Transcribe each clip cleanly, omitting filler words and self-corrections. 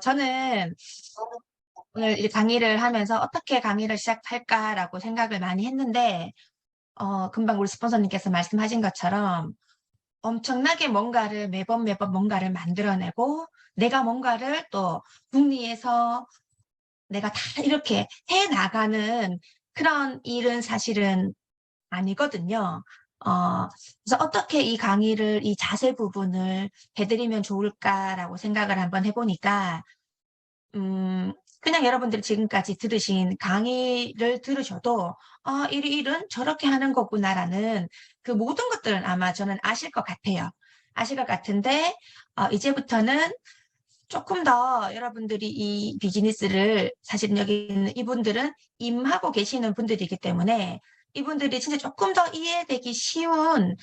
저는 오늘 이 강의를 하면서 어떻게 강의를 시작할까라고 생각을 많이 했는데, 금방 우리 스폰서님께서 말씀하신 것처럼 엄청나게 뭔가를 매번 뭔가를 만들어내고, 내가 뭔가를 또 궁리해서 내가 다 이렇게 해 나가는 그런 일은 사실은 아니거든요. 그래서 어떻게 이 강의를, 이 자세 부분을 해드리면 좋을까라고 생각을 한번 해보니까, 그냥 여러분들이 지금까지 들으신 강의를 들으셔도, 아, 이 일은 저렇게 하는 거구나라는 그 모든 것들은 아마 저는 아실 것 같아요. 아실 것 같은데, 이제부터는 조금 더 여러분들이 이 비즈니스를, 사실 여기 있는 이분들은 임하고 계시는 분들이기 때문에 이분들이 진짜 조금 더 이해되기 쉬운,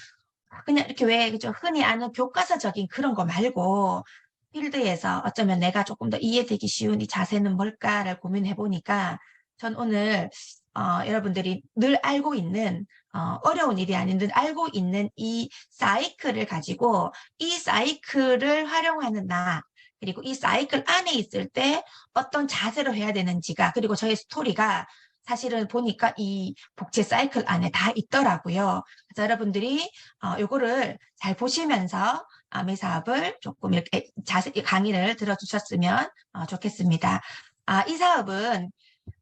그냥 이렇게 왜 그죠, 흔히 아는 교과서적인 그런 거 말고 필드에서 어쩌면 내가 조금 더 이해되기 쉬운 이 자세는 뭘까를 고민해 보니까, 전 오늘 여러분들이 늘 알고 있는, 어려운 일이 아닌 듯 알고 있는 이 사이클을 가지고, 이 사이클을 활용하는 나, 그리고 이 사이클 안에 있을 때 어떤 자세로 해야 되는지가, 그리고 저의 스토리가 사실은 보니까 이 복제 사이클 안에 다 있더라고요. 그래서 여러분들이 요거를 잘 보시면서 매사업을 조금 이렇게 자세히 강의를 들어주셨으면 좋겠습니다. 이 사업은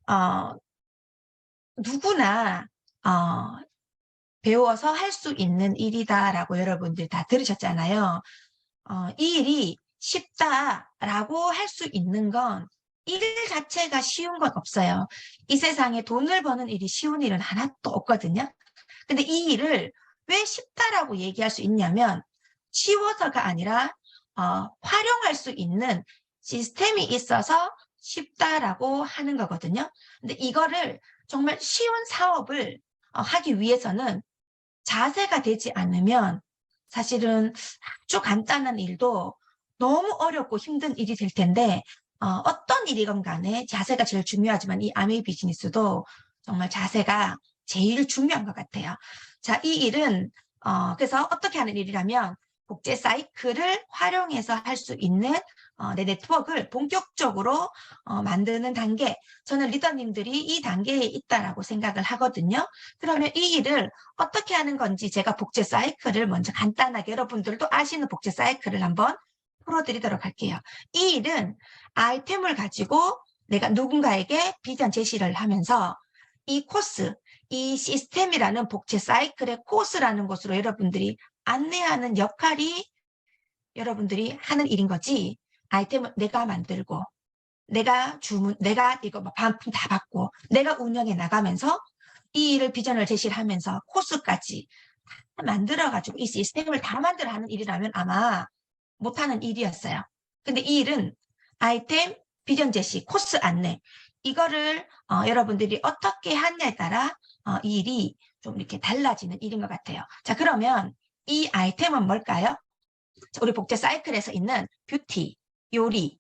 어, 누구나 배워서 할 수 있는 일이다라고 여러분들 다 들으셨잖아요. 이 일이 쉽다라고 할 수 있는 건, 일 자체가 쉬운 건 없어요. 이 세상에 돈을 버는 일이 쉬운 일은 하나도 없거든요. 근데 이 일을 왜 쉽다라고 얘기할 수 있냐면, 쉬워서가 아니라 활용할 수 있는 시스템이 있어서 쉽다라고 하는 거거든요. 근데 이거를 정말 쉬운 사업을 하기 위해서는 자세가 되지 않으면 사실은 아주 간단한 일도 너무 어렵고 힘든 일이 될 텐데, 어떤 일이건 간에 자세가 제일 중요하지만 이 아메이 비즈니스도 정말 자세가 제일 중요한 것 같아요. 자, 이 일은 그래서 어떻게 하는 일이라면, 국제 사이클을 활용해서 할 수 있는 내 네트워크를 본격적으로 만드는 단계, 저는 리더님들이 이 단계에 있다라고 생각을 하거든요. 그러면 이 일을 어떻게 하는 건지 제가 복제 사이클을 먼저 간단하게, 여러분들도 아시는 복제 사이클을 한번 풀어드리도록 할게요. 이 일은 아이템을 가지고 내가 누군가에게 비전 제시를 하면서 이 코스, 이 시스템이라는 복제 사이클의 코스라는 곳으로 여러분들이 안내하는 역할이 여러분들이 하는 일인 거지, 아이템을 내가 만들고 내가 주문, 내가 이거 뭐 반품 다 받고 내가 운영해 나가면서 이 일을 비전을 제시를 하면서 코스까지 다 만들어가지고 이 시스템을 다 만들어 하는 일이라면 아마 못하는 일이었어요. 근데 이 일은 아이템, 비전 제시, 코스 안내, 이거를 여러분들이 어떻게 하냐에 따라 이 일이 좀 이렇게 달라지는 일인 것 같아요. 자, 그러면 이 아이템은 뭘까요? 자, 우리 복제 사이클에서 있는 뷰티, 요리,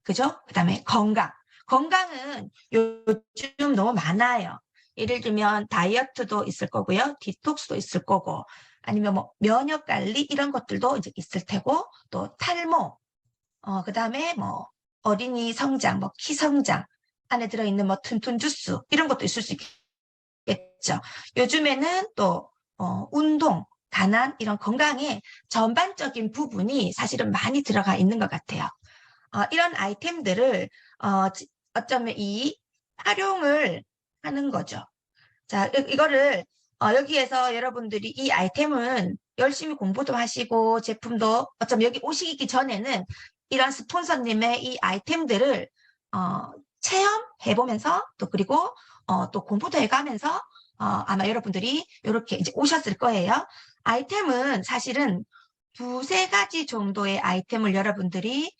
그죠? 그다음에 건강. 건강은 요즘 너무 많아요. 예를 들면 다이어트도 있을 거고요. 디톡스도 있을 거고, 아니면 뭐 면역 관리 이런 것들도 이제 있을 테고, 또 탈모, 그다음에 뭐 어린이 성장, 뭐 키 성장, 안에 들어있는 뭐 튼튼 주스 이런 것도 있을 수 있겠죠. 요즘에는 또 운동, 가난 이런 건강에 전반적인 부분이 사실은 많이 들어가 있는 것 같아요. 이런 아이템들을 어쩌면 이 활용을 하는 거죠. 자, 이거를 여기에서 여러분들이 이 아이템은 열심히 공부도 하시고 제품도 어쩌면 여기 오시기 전에는 이런 스폰서님의 이 아이템들을 체험해보면서, 또 그리고 또 공부도 해가면서 아마 여러분들이 이렇게 이제 오셨을 거예요. 아이템은 사실은 두세 가지 정도의 아이템을 여러분들이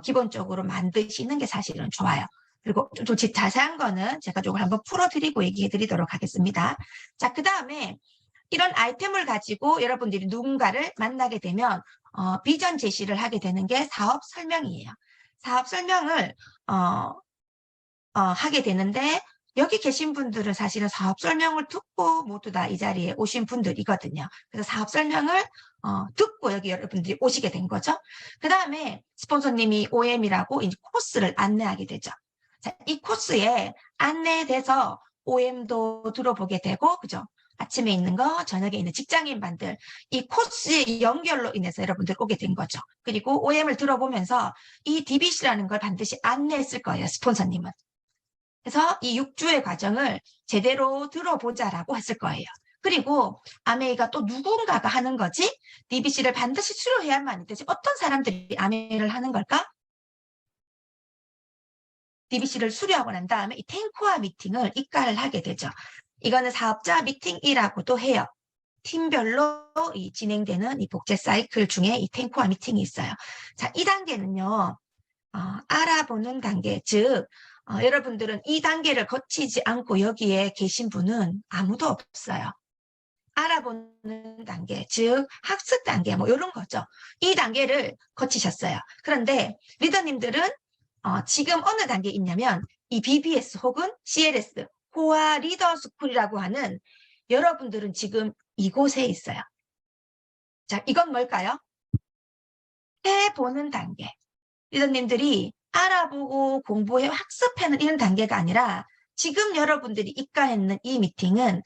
기본적으로 만드시는 게 사실은 좋아요. 그리고 좀 자세한 거는 제가 조금 한번 풀어드리고 얘기해 드리도록 하겠습니다. 자, 그 다음에 이런 아이템을 가지고 여러분들이 누군가를 만나게 되면 비전 제시를 하게 되는 게 사업 설명이에요. 사업 설명을 하게 되는데, 여기 계신 분들은 사실은 사업 설명을 듣고 모두 다 이 자리에 오신 분들이거든요. 그래서 사업 설명을 듣고 여기 여러분들이 오시게 된 거죠. 그 다음에 스폰서님이 OM이라고 이제 코스를 안내하게 되죠. 자, 이 코스에 안내돼서 OM도 들어보게 되고, 그죠? 아침에 있는 거, 저녁에 있는 직장인반들, 이 코스의 연결로 인해서 여러분들 오게 된 거죠. 그리고 OM을 들어보면서 이 DBC라는 걸 반드시 안내했을 거예요, 스폰서님은. 그래서 이 6주의 과정을 제대로 들어보자라고 했을 거예요. 그리고 아메이가 또 누군가가 하는 거지? DBC를 반드시 수료해야만 되지. 어떤 사람들이 아메이를 하는 걸까? DBC를 수료하고 난 다음에 이 탱코아 미팅을 입가를 하게 되죠. 이거는 사업자 미팅이라고도 해요. 팀별로 진행되는 이 복제 사이클 중에 이 탱코아 미팅이 있어요. 자, 이 단계는요, 알아보는 단계, 즉 여러분들은 이 단계를 거치지 않고 여기에 계신 분은 아무도 없어요. 알아보는 단계, 즉 학습 단계 뭐 이런 거죠. 이 단계를 거치셨어요. 그런데 리더님들은 지금 어느 단계에 있냐면 이 BBS 혹은 CLS, 코아 리더 스쿨이라고 하는 여러분들은 지금 이곳에 있어요. 자, 이건 뭘까요? 해보는 단계. 리더님들이 알아보고 공부해 학습하는 이런 단계가 아니라 지금 여러분들이 입가했는 이 미팅은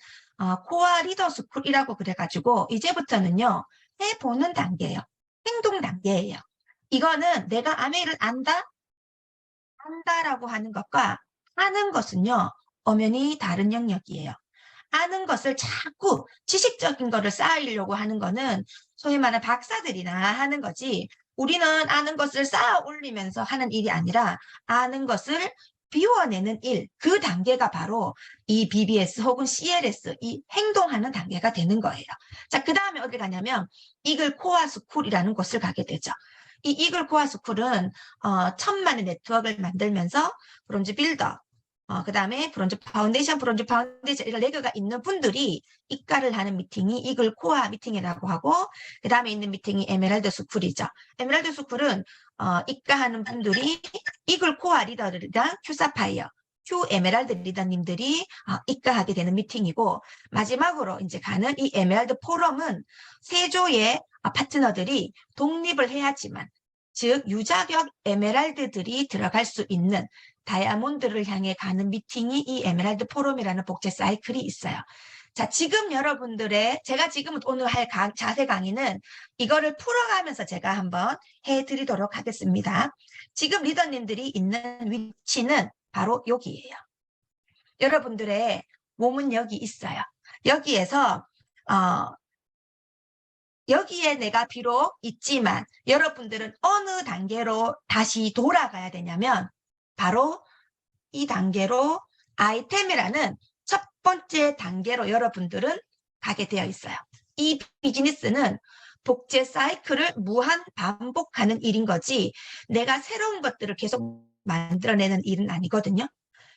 코아 리더 스쿨이라고 그래가지고 이제부터는요 해보는 단계예요. 행동 단계예요. 이거는 내가 아메이를 안다라고 하는 것과 하는 것은요 엄연히 다른 영역이에요. 아는 것을 자꾸 지식적인 거를 쌓으려고 하는 거는 소위 말하는 박사들이나 하는 거지 우리는 아는 것을 쌓아 올리면서 하는 일이 아니라 아는 것을 비워내는 일, 그 단계가 바로 이 BBS 혹은 CLS, 이 행동하는 단계가 되는 거예요. 자, 그 다음에 어디 가냐면 이글 코아 스쿨이라는 곳을 가게 되죠. 이 이글 코아 스쿨은 천만의 네트워크를 만들면서 브론즈 빌더, 그 다음에 브론즈 파운데이션 이런 레그가 있는 분들이 입가를 하는 미팅이 이글 코아 미팅이라고 하고 그 다음에 있는 미팅이 에메랄드 스쿨이죠. 에메랄드 스쿨은 입가하는 분들이 이글 코아 리더들이랑 큐사파이어, 큐 에메랄드 리더님들이 입가하게 되는 미팅이고 마지막으로 이제 가는 이 에메랄드 포럼은 세조의 파트너들이 독립을 해야지만 즉 유자격 에메랄드들이 들어갈 수 있는 다이아몬드를 향해 가는 미팅이 이 에메랄드 포럼이라는 복제 사이클이 있어요. 자, 지금 여러분들의 제가 지금 오늘 할 자세 강의는 이거를 풀어가면서 제가 한번 해드리도록 하겠습니다. 지금 리더님들이 있는 위치는 바로 여기예요. 여러분들의 몸은 여기 있어요. 여기에서 여기에 내가 비록 있지만 여러분들은 어느 단계로 다시 돌아가야 되냐면 바로 이 단계로 아이템이라는 첫 번째 단계로 여러분들은 가게 되어 있어요. 이 비즈니스는 복제 사이클을 무한 반복하는 일인 거지 내가 새로운 것들을 계속 만들어내는 일은 아니거든요.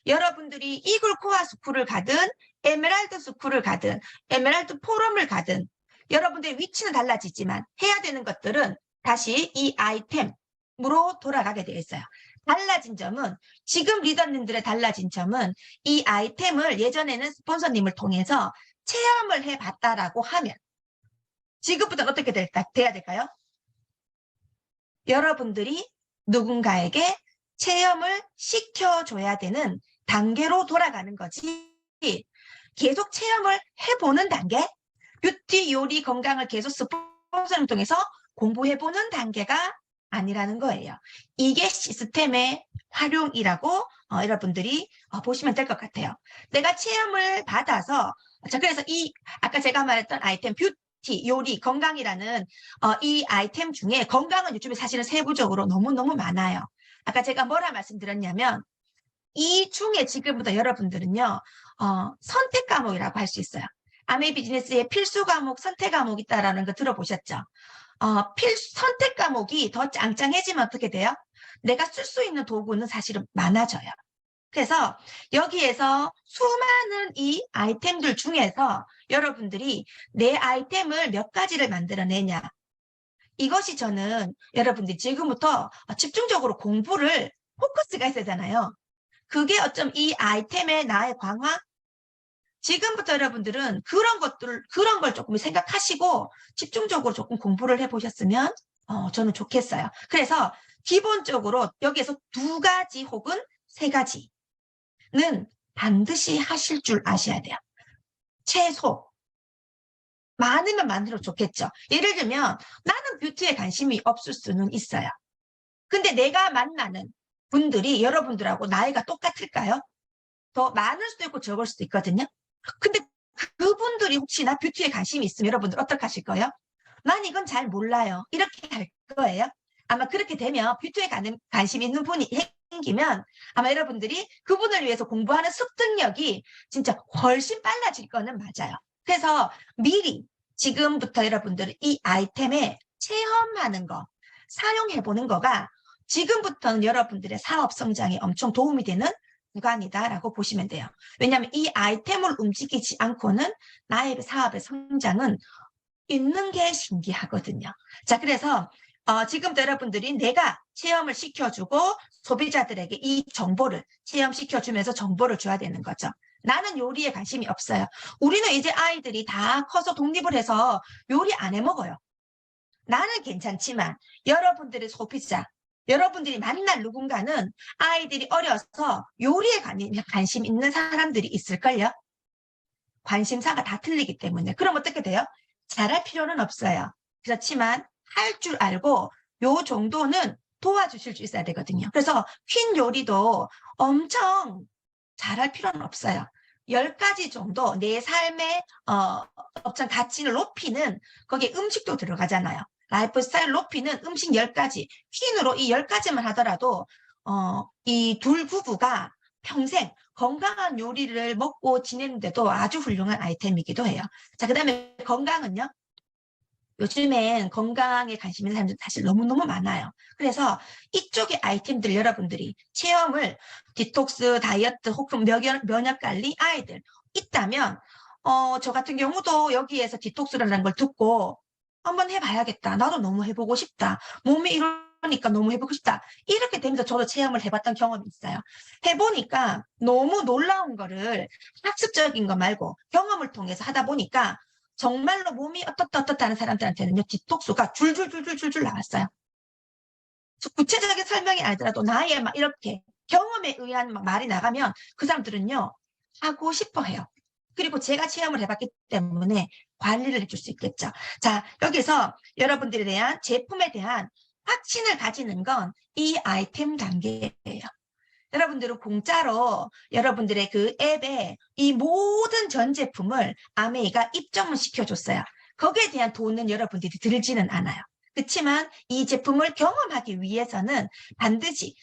여러분들이 이글 코아 스쿨을 가든 에메랄드 스쿨을 가든 에메랄드 포럼을 가든 여러분들의 위치는 달라지지만 해야 되는 것들은 다시 이 아이템으로 돌아가게 되어 있어요. 달라진 점은 지금 리더님들의 달라진 점은 이 아이템을 예전에는 스폰서님을 통해서 체험을 해봤다라고 하면 지금부터는 어떻게 돼야 될까요? 여러분들이 누군가에게 체험을 시켜줘야 되는 단계로 돌아가는 거지 계속 체험을 해보는 단계 뷰티, 요리, 건강을 계속 스폰서를 통해서 공부해보는 단계가 아니라는 거예요. 이게 시스템의 활용이라고 여러분들이 보시면 될 것 같아요. 내가 체험을 받아서 자 그래서 이 아까 제가 말했던 아이템 뷰티, 요리, 건강이라는 이 아이템 중에 건강은 요즘에 사실은 세부적으로 너무너무 많아요. 아까 제가 뭐라 말씀드렸냐면 이 중에 지금부터 여러분들은요 선택 과목이라고 할 수 있어요. 아메이 비즈니스의 필수 과목, 선택 과목이 있다라는 거 들어보셨죠? 선택 과목이 더 짱짱해지면 어떻게 돼요? 내가 쓸 수 있는 도구는 사실은 많아져요. 그래서 여기에서 수많은 이 아이템들 중에서 여러분들이 내 아이템을 몇 가지를 만들어내냐. 이것이 저는 여러분들이 지금부터 집중적으로 공부를 포커스가 있어야 되잖아요. 그게 어쩜 이 아이템의 나의 강화? 지금부터 여러분들은 그런 걸 조금 생각하시고 집중적으로 조금 공부를 해보셨으면 저는 좋겠어요. 그래서 기본적으로 여기에서 2가지 혹은 3가지는 반드시 하실 줄 아셔야 돼요. 최소. 많으면 많을수록 좋겠죠. 예를 들면 나는 뷰티에 관심이 없을 수는 있어요. 근데 내가 만나는 분들이 여러분들하고 나이가 똑같을까요? 더 많을 수도 있고 적을 수도 있거든요. 근데 그분들이 혹시나 뷰티에 관심이 있으면 여러분들 어떻게 하실 거예요? 난 이건 잘 몰라요. 이렇게 할 거예요. 아마 그렇게 되면 뷰티에 관심 있는 분이 생기면 아마 여러분들이 그분을 위해서 공부하는 습득력이 진짜 훨씬 빨라질 거는 맞아요. 그래서 미리 지금부터 여러분들이 이 아이템에 체험하는 거, 사용해보는 거가 지금부터는 여러분들의 사업 성장에 엄청 도움이 되는 구간이다라고 보시면 돼요. 왜냐하면 이 아이템을 움직이지 않고는 나의 사업의 성장은 있는 게 신기하거든요. 자, 그래서 지금부터 여러분들이 내가 체험을 시켜주고 소비자들에게 이 정보를 체험시켜주면서 정보를 줘야 되는 거죠. 나는 요리에 관심이 없어요. 우리는 이제 아이들이 다 커서 독립을 해서 요리 안 해먹어요. 나는 괜찮지만 여러분들의 소비자, 여러분들이 만날 누군가는 아이들이 어려서 요리에 관심 있는 사람들이 있을걸요? 관심사가 다 틀리기 때문에. 그럼 어떻게 돼요? 잘할 필요는 없어요. 그렇지만 할 줄 알고 요 정도는 도와주실 수 있어야 되거든요. 그래서 퀸 요리도 엄청 잘할 필요는 없어요. 10가지 정도 내 삶의 어떤 가치를 높이는 거기에 음식도 들어가잖아요. 라이프 스타일 높이는 음식 10가지. 퀸으로 이 10가지만 하더라도 이 둘 부부가 평생 건강한 요리를 먹고 지내는데도 아주 훌륭한 아이템이기도 해요. 자, 그 다음에 건강은요? 요즘엔 건강에 관심 있는 사람들 사실 너무너무 많아요. 그래서 이쪽의 아이템들 여러분들이 체험을 디톡스, 다이어트, 혹은 면역관리, 아이들 있다면 저 같은 경우도 여기에서 디톡스라는 걸 듣고 한번 해봐야겠다. 나도 너무 해보고 싶다. 몸이 이러니까 너무 해보고 싶다. 이렇게 되면서 저도 체험을 해봤던 경험이 있어요. 해보니까 너무 놀라운 거를 학습적인 거 말고 경험을 통해서 하다 보니까 정말로 몸이 어떻다 하는 사람들한테는요, 디톡스가 줄줄줄줄줄줄 나왔어요. 구체적인 설명이 아니더라도 나의 막 이렇게 경험에 의한 말이 나가면 그 사람들은요, 하고 싶어 해요. 그리고 제가 체험을 해봤기 때문에 관리를 해줄 수 있겠죠. 자, 여기서 여러분들에 대한 제품에 대한 확신을 가지는 건 이 아이템 단계예요. 여러분들은 공짜로 여러분들의 그 앱에 이 모든 전 제품을 아메이가 입점을 시켜줬어요. 거기에 대한 돈은 여러분들이 들지는 않아요. 그렇지만 이 제품을 경험하기 위해서는 반드시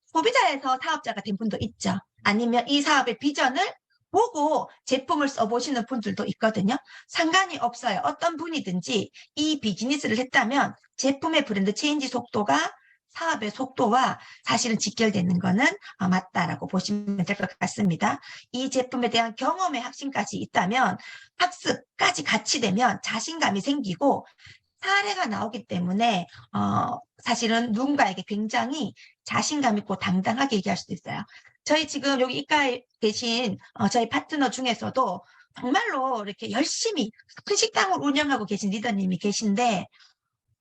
소비자에서 사업자가 된 분도 있죠. 아니면 이 사업의 비전을 보고 제품을 써보시는 분들도 있거든요. 상관이 없어요. 어떤 분이든지 이 비즈니스를 했다면 제품의 브랜드 체인지 속도가 사업의 속도와 사실은 직결되는 거는 맞다라고 보시면 될 것 같습니다. 이 제품에 대한 경험의 확신까지 있다면 학습까지 같이 되면 자신감이 생기고 사례가 나오기 때문에 사실은 누군가에게 굉장히 자신감 있고 당당하게 얘기할 수도 있어요. 저희 지금 여기 이과에 계신 저희 파트너 중에서도 정말로 이렇게 열심히 큰 식당을 운영하고 계신 리더님이 계신데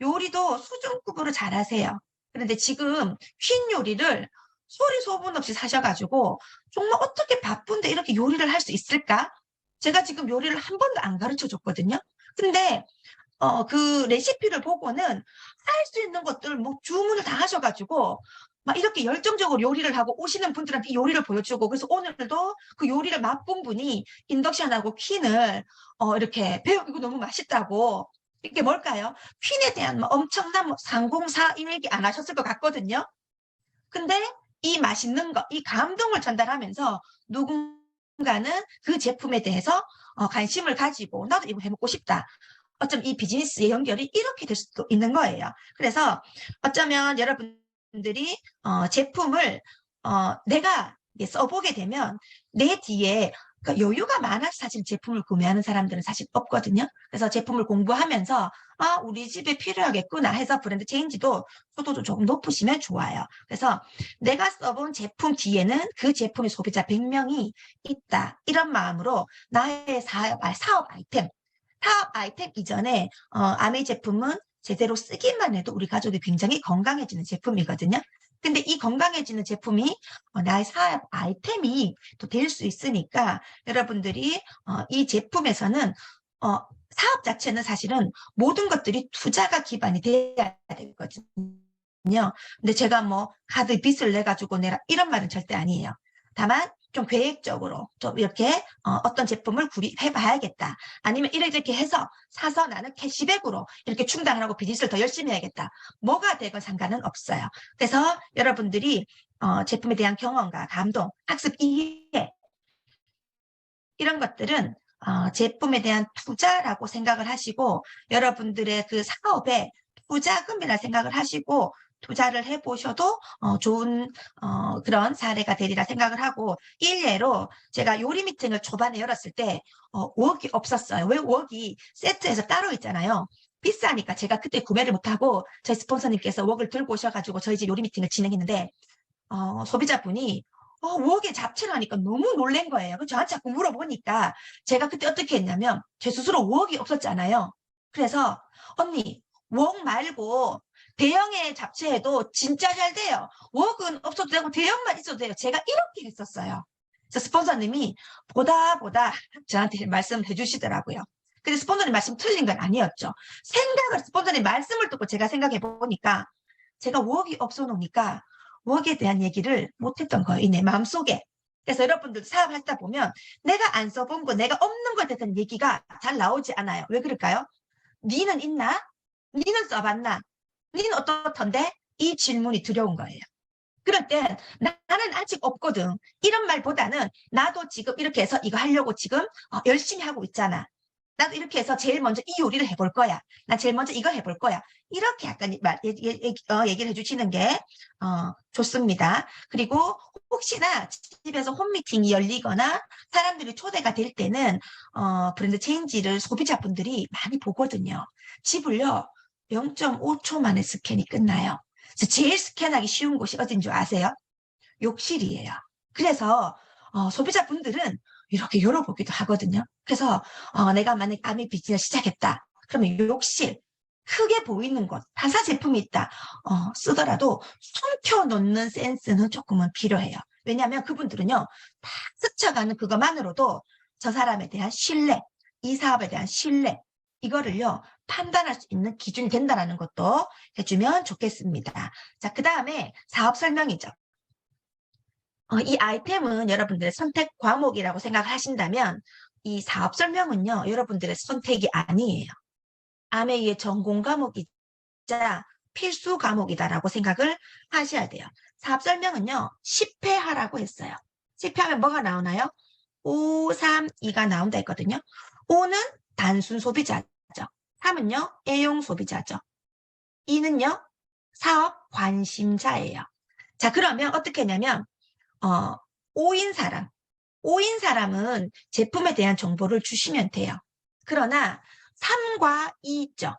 요리도 수준급으로 잘하세요. 그런데 지금 퀸 요리를 소리 소문 없이 사셔가지고 정말 어떻게 바쁜데 이렇게 요리를 할 수 있을까? 제가 지금 요리를 한 번도 안 가르쳐 줬거든요. 근데 그 레시피를 보고는 할 수 있는 것들 뭐 주문을 다 하셔가지고 막 이렇게 열정적으로 요리를 하고 오시는 분들한테 요리를 보여주고 그래서 오늘도 그 요리를 맛본 분이 인덕션하고 퀸을 이렇게 배우고 너무 맛있다고 이게 뭘까요? 퀸에 대한 뭐 엄청난 상공사 이 얘기 안 하셨을 것 같거든요. 근데 이 맛있는 거, 이 감동을 전달하면서 누군가는 그 제품에 대해서 관심을 가지고 나도 이거 해먹고 싶다. 어쩜 이 비즈니스의 연결이 이렇게 될 수도 있는 거예요. 그래서 어쩌면 여러분들이 제품을 내가 써보게 되면 내 뒤에 그러니까 여유가 많아서 사실 제품을 구매하는 사람들은 사실 없거든요. 그래서 제품을 공부하면서 아, 우리 집에 필요하겠구나 해서 브랜드 체인지도 소도도 조금 높으시면 좋아요. 그래서 내가 써본 제품 뒤에는 그 제품의 소비자 100명이 있다. 이런 마음으로 나의 사업 아이템 이전에 아메이 제품은 제대로 쓰기만 해도 우리 가족이 굉장히 건강해지는 제품이거든요. 근데 이 건강해지는 제품이 나의 사업 아이템이 또 될 수 있으니까 여러분들이 이 제품에서는 사업 자체는 사실은 모든 것들이 투자가 기반이 돼야 되거든요. 근데 제가 뭐 카드 빚을 내 가지고 내라 이런 말은 절대 아니에요. 다만 좀 계획적으로 좀 이렇게 어떤 제품을 구입해 봐야겠다. 아니면 이렇게 해서 사서 나는 캐시백으로 이렇게 충당을 하고 비즈니스를 더 열심히 해야겠다. 뭐가 되건 상관은 없어요. 그래서 여러분들이 제품에 대한 경험과 감동, 학습 이해 이런 것들은 제품에 대한 투자라고 생각을 하시고 여러분들의 그 사업에 투자금이라 생각을 하시고 투자를 해보셔도 좋은 그런 사례가 되리라 생각을 하고 일례로 제가 요리 미팅을 초반에 열었을 때 웍이 없었어요. 왜 웍이 세트에서 따로 있잖아요. 비싸니까 제가 그때 구매를 못하고 저희 스폰서님께서 웍을 들고 오셔가지고 저희 집 요리 미팅을 진행했는데 소비자분이 웍에 잡채를 하니까 너무 놀란 거예요. 저한테 자꾸 물어보니까 제가 그때 어떻게 했냐면 제 스스로 웍이 없었잖아요. 그래서 언니 웍 말고 대형의 잡채해도 진짜 잘 돼요. 웍은 없어도 되고 대형만 있어도 돼요. 제가 이렇게 했었어요. 그래서 스폰서님이 보다 저한테 말씀해 주시더라고요. 근데 스폰서님 말씀 틀린 건 아니었죠. 스폰서님 말씀을 듣고 제가 생각해 보니까 제가 웍이 없어 놓으니까 웍에 대한 얘기를 못했던 거예요. 내 마음속에. 그래서 여러분들 사업하다 보면 내가 안 써본 거, 내가 없는 것에 대한 얘기가 잘 나오지 않아요. 왜 그럴까요? 니는 있나? 니는 써봤나? 니는 어떻던데? 이 질문이 두려운 거예요. 그럴 땐 나는 아직 없거든. 이런 말보다는 나도 지금 이렇게 해서 이거 하려고 지금 열심히 하고 있잖아. 나도 이렇게 해서 제일 먼저 이 요리를 해볼 거야. 나 제일 먼저 이거 해볼 거야. 이렇게 약간 얘기를 해주시는 게 좋습니다. 그리고 혹시나 집에서 홈미팅이 열리거나 사람들이 초대가 될 때는 브랜드 체인지를 소비자분들이 많이 보거든요. 집을요 0.5초 만에 스캔이 끝나요. 제일 스캔하기 쉬운 곳이 어딘 줄 아세요? 욕실이에요. 그래서 소비자분들은 이렇게 열어보기도 하거든요. 그래서 내가 만약 아메 비즈니스 시작했다. 그러면 욕실, 크게 보이는 곳, 타사 제품이 있다. 쓰더라도 숨겨놓는 센스는 조금은 필요해요. 왜냐하면 그분들은요. 다 스쳐가는 그것만으로도 저 사람에 대한 신뢰, 이 사업에 대한 신뢰, 이거를요. 판단할 수 있는 기준이 된다는 것도 해주면 좋겠습니다. 자, 그 다음에 사업 설명이죠. 이 아이템은 여러분들의 선택 과목이라고 생각을 하신다면 이 사업 설명은요. 여러분들의 선택이 아니에요. 아메이의 전공 과목이자 필수 과목이다라고 생각을 하셔야 돼요. 사업 설명은요. 10회 하라고 했어요. 10회 하면 뭐가 나오나요? 5, 3, 2가 나온다 했거든요. 5는 단순 소비자죠. 3은요. 애용 소비자죠. 2는요. 사업 관심자예요. 자, 그러면 어떻게 했냐면 5인 사람은 제품에 대한 정보를 주시면 돼요. 그러나 3과 2 있죠.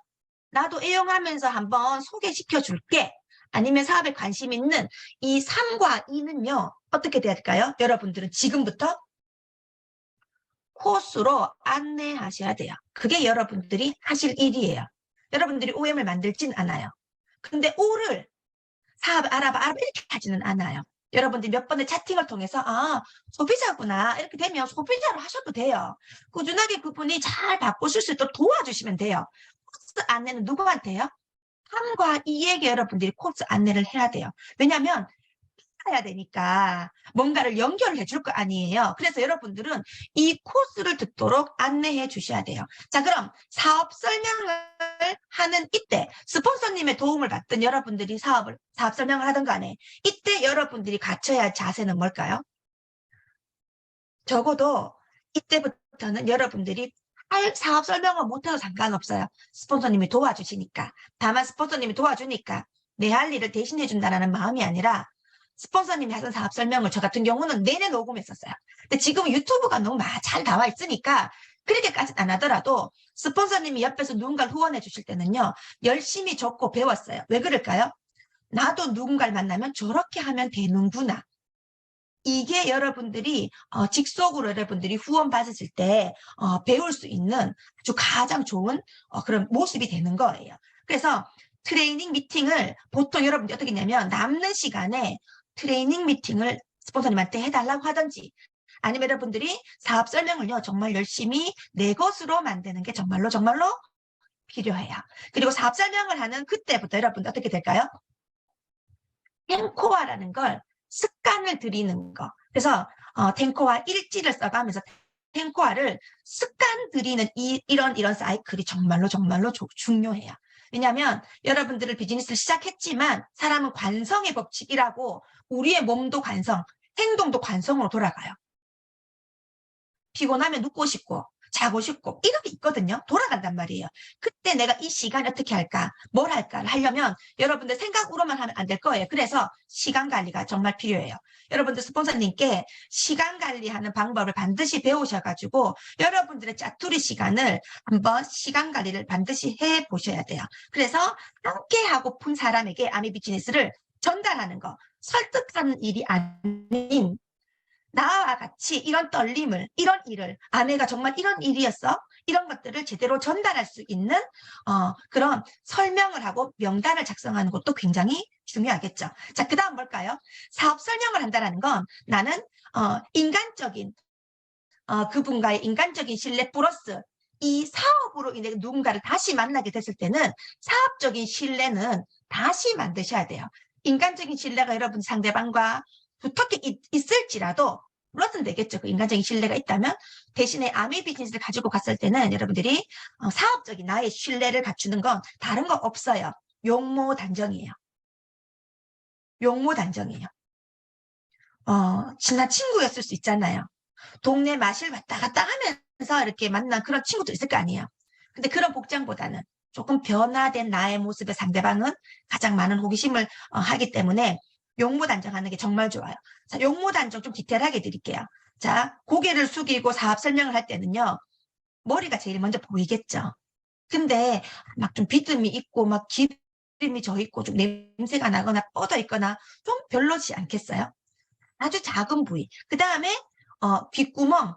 나도 애용하면서 한번 소개시켜 줄게. 아니면 사업에 관심 있는 이 3과 2는요. 어떻게 돼야 될까요? 여러분들은 지금부터 코스로 안내하셔야 돼요. 그게 여러분들이 하실 일이에요. 여러분들이 OM을 만들진 않아요. 근데 O를 사업 알아봐 이렇게 하지는 않아요. 여러분들이 몇 번의 채팅을 통해서 소비자구나 이렇게 되면 소비자로 하셔도 돼요. 꾸준하게 그분이 잘 바꾸실 수 있도록 도와주시면 돼요. 코스 안내는 누구한테요? 3과 2에게 여러분들이 코스 안내를 해야 돼요. 왜냐하면 해야 되니까 뭔가를 연결을 해줄 거 아니에요. 그래서 여러분들은 이 코스를 듣도록 안내해 주셔야 돼요. 자, 그럼 사업 설명을 하는 이때 스폰서님의 도움을 받든 여러분들이 사업 설명을 하든 간에 이때 여러분들이 갖춰야 할 자세는 뭘까요? 적어도 이때부터는 여러분들이 사업 설명을 못해도 상관없어요. 스폰서님이 도와주시니까. 다만 스폰서님이 도와주니까 내 할 일을 대신해 준다는 마음이 아니라 스폰서님이 하던 사업 설명을 저 같은 경우는 내내 녹음했었어요. 근데 지금 유튜브가 너무 잘 나와 있으니까 그렇게까지는 안 하더라도 스폰서님이 옆에서 누군가를 후원해 주실 때는요. 열심히 적고 배웠어요. 왜 그럴까요? 나도 누군가를 만나면 저렇게 하면 되는구나. 이게 여러분들이 직속으로 여러분들이 후원 받으실 때 배울 수 있는 아주 가장 좋은 그런 모습이 되는 거예요. 그래서 트레이닝 미팅을 보통 여러분들이 어떻게 했냐면 남는 시간에 트레이닝 미팅을 스폰서님한테 해달라고 하든지 아니면 여러분들이 사업 설명을요 정말 열심히 내 것으로 만드는 게 정말로 필요해요. 그리고 사업 설명을 하는 그때부터 여러분들 어떻게 될까요? 탱코아라는 걸 습관을 들이는 거. 그래서 탱코아 일지를 써가면서 탱코아를 습관 들이는 이런 사이클이 정말로 중요해요. 왜냐하면 여러분들을 비즈니스를 시작했지만 사람은 관성의 법칙이라고 우리의 몸도 관성, 행동도 관성으로 돌아가요. 피곤하면 눕고 싶고 자고 싶고 이런 게 있거든요. 돌아간단 말이에요. 그때 내가 이 시간 어떻게 할까? 뭘 할까를 하려면 여러분들 생각으로만 하면 안 될 거예요. 그래서 시간 관리가 정말 필요해요. 여러분들 스폰서님께 시간 관리하는 방법을 반드시 배우셔가지고 여러분들의 짜투리 시간을 한번 시간 관리를 반드시 해보셔야 돼요. 그래서 함께 하고픈 사람에게 아미 비즈니스를 전달하는 거, 설득하는 일이 아닌 나와 같이 이런 떨림을, 이런 일을, 아내가 정말 이런 일이었어? 이런 것들을 제대로 전달할 수 있는 그런 설명을 하고 명단을 작성하는 것도 굉장히 중요하겠죠. 자, 그 다음 뭘까요? 사업 설명을 한다는 건 나는 인간적인 그분과의 인간적인 신뢰 플러스 이 사업으로 인해 누군가를 다시 만나게 됐을 때는 사업적인 신뢰는 다시 만드셔야 돼요. 인간적인 신뢰가 여러분 상대방과 두텁게 있을지라도 물어는 되겠죠. 그 인간적인 신뢰가 있다면 대신에 아미 비즈니스를 가지고 갔을 때는 여러분들이 사업적인 나의 신뢰를 갖추는 건 다른 거 없어요. 용모단정이에요. 용모단정이에요. 친한 친구였을 수 있잖아요. 동네 마실 왔다 갔다 하면서 이렇게 만난 그런 친구도 있을 거 아니에요. 근데 그런 복장보다는 조금 변화된 나의 모습에 상대방은 가장 많은 호기심을 하기 때문에 용모단정하는 게 정말 좋아요. 자, 용모단정 좀 디테일하게 드릴게요. 자, 고개를 숙이고 사업 설명을 할 때는요. 머리가 제일 먼저 보이겠죠. 근데 막 좀 비듬이 있고 막 기름이 져 있고 좀 냄새가 나거나 뻗어 있거나 좀 별로지 않겠어요? 아주 작은 부위. 그 다음에 귓구멍.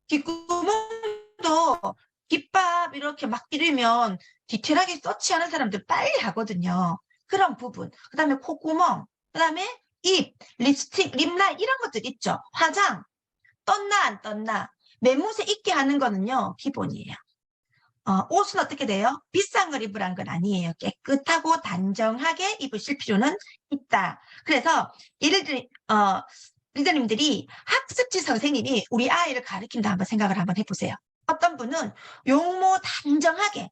귓구멍도 귓밥 이렇게 막 기르면 디테일하게 서치하는 사람들 빨리 하거든요. 그런 부분. 그 다음에 콧구멍. 그 다음에 입, 립스틱, 립라인 이런 것들 있죠. 화장. 떴나 안 떴나. 매무새 있게 하는 거는요. 기본이에요. 옷은 어떻게 돼요? 비싼 걸 입으란 건 아니에요. 깨끗하고 단정하게 입으실 필요는 있다. 그래서 예를 들어 리더님들이 학습지 선생님이 우리 아이를 가르친다 한번 생각을 한번 해보세요. 어떤 분은 용모 단정하게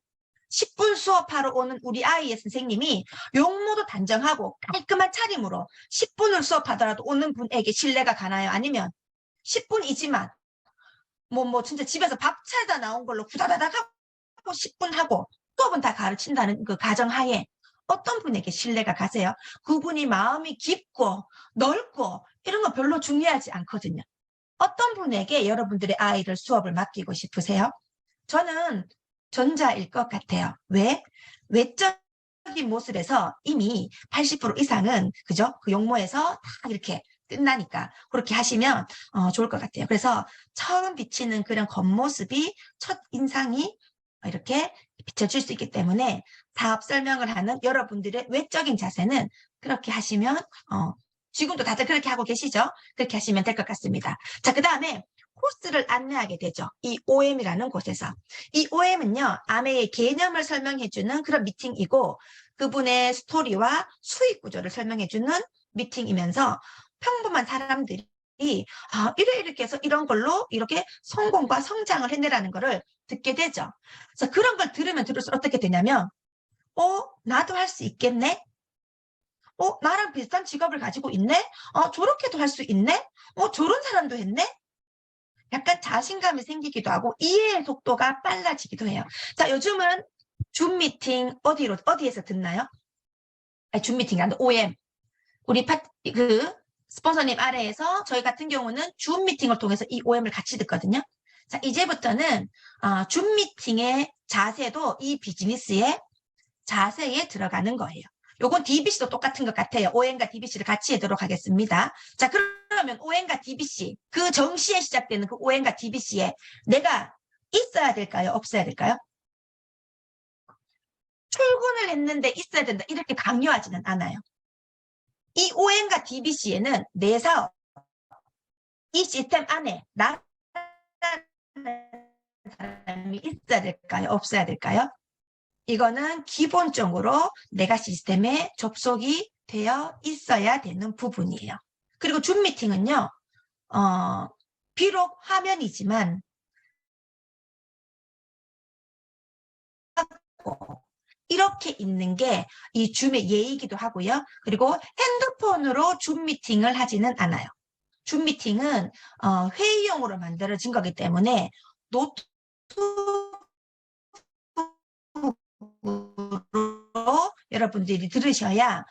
10분 수업하러 오는 우리 아이의 선생님이 용모도 단정하고 깔끔한 차림으로 10분을 수업하더라도 오는 분에게 신뢰가 가나요? 아니면 10분이지만 뭐 진짜 집에서 밥 차다 나온 걸로 후다다닥 하고 10분 하고 수업은 다 가르친다는 그 가정하에 어떤 분에게 신뢰가 가세요? 그분이 마음이 깊고 넓고 이런 거 별로 중요하지 않거든요. 어떤 분에게 여러분들의 아이를 수업을 맡기고 싶으세요? 저는 전자일 것 같아요. 왜? 외적인 모습에서 이미 80% 이상은 그죠? 그 용모에서 다 이렇게 끝나니까 그렇게 하시면 좋을 것 같아요. 그래서 처음 비치는 그런 겉모습이 첫 인상이 이렇게 비춰줄 수 있기 때문에 사업 설명을 하는 여러분들의 외적인 자세는 그렇게 하시면 지금도 다들 그렇게 하고 계시죠? 그렇게 하시면 될 것 같습니다. 자, 그 다음에 코스를 안내하게 되죠. 이 OM이라는 곳에서. 이 OM은요, 아메의 개념을 설명해주는 그런 미팅이고 그분의 스토리와 수익 구조를 설명해주는 미팅이면서 평범한 사람들이 이렇게 해서 이런 걸로 이렇게 성공과 성장을 해내라는 거를 듣게 되죠. 그래서 그런 걸 들으면 들을수록 어떻게 되냐면 나도 할 수 있겠네? 나랑 비슷한 직업을 가지고 있네? 저렇게도 할 수 있네? 저런 사람도 했네? 약간 자신감이 생기기도 하고 이해의 속도가 빨라지기도 해요. 자, 요즘은 줌 미팅 어디에서 듣나요? 아니, 줌 미팅이 아니라 OM. 우리 스폰서님 아래에서 저희 같은 경우는 줌 미팅을 통해서 이 OM을 같이 듣거든요. 자, 이제부터는 줌 미팅의 자세도 이 비즈니스의 자세에 들어가는 거예요. 요건 DBC도 똑같은 것 같아요. OM과 DBC를 같이 하도록 하겠습니다. 자, 그러면 OM과 DBC, 그 정시에 시작되는 그 OM과 DBC에 내가 있어야 될까요? 없어야 될까요? 출근을 했는데 있어야 된다. 이렇게 강요하지는 않아요. 이 OM과 DBC에는 내 사업, 이 시스템 안에 나라는 사람이 있어야 될까요? 없어야 될까요? 이거는 기본적으로 내가 시스템에 접속이 되어 있어야 되는 부분이에요. 그리고 줌 미팅은요, 비록 화면이지만 이렇게 있는 게 이 줌의 예이기도 하고요. 그리고 핸드폰으로 줌 미팅을 하지는 않아요. 줌 미팅은 회의용으로 만들어진 거기 때문에 노트북으로 여러분들이 들으셔야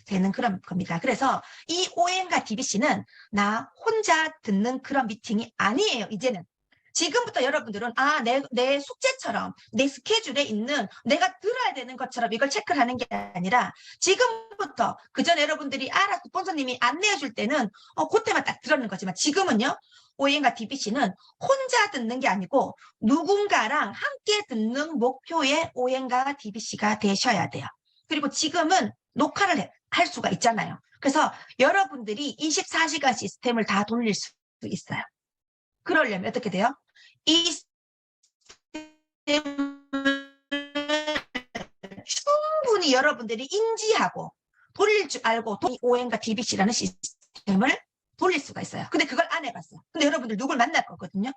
되는 그런 겁니다. 그래서 이 OM과 DBC는 나 혼자 듣는 그런 미팅이 아니에요. 이제는. 지금부터 여러분들은 내 숙제처럼 내 스케줄에 있는 내가 들어야 되는 것처럼 이걸 체크를 하는 게 아니라 지금부터 그전 여러분들이 스폰서님이 안내해 줄 때는 그때만 딱 들었는 거지만 지금은요. OM과 DBC는 혼자 듣는 게 아니고 누군가랑 함께 듣는 목표의 OM과 DBC가 되셔야 돼요. 그리고 지금은 녹화를 할 수가 있잖아요. 그래서 여러분들이 24시간 시스템을 다 돌릴 수 있어요. 그러려면 어떻게 돼요? 이 충분히 여러분들이 인지하고 돌릴 줄 알고 OM과 DBC라는 시스템을 돌릴 수가 있어요. 근데 그걸 안 해봤어요. 근데 여러분들 누굴 만날 거거든요.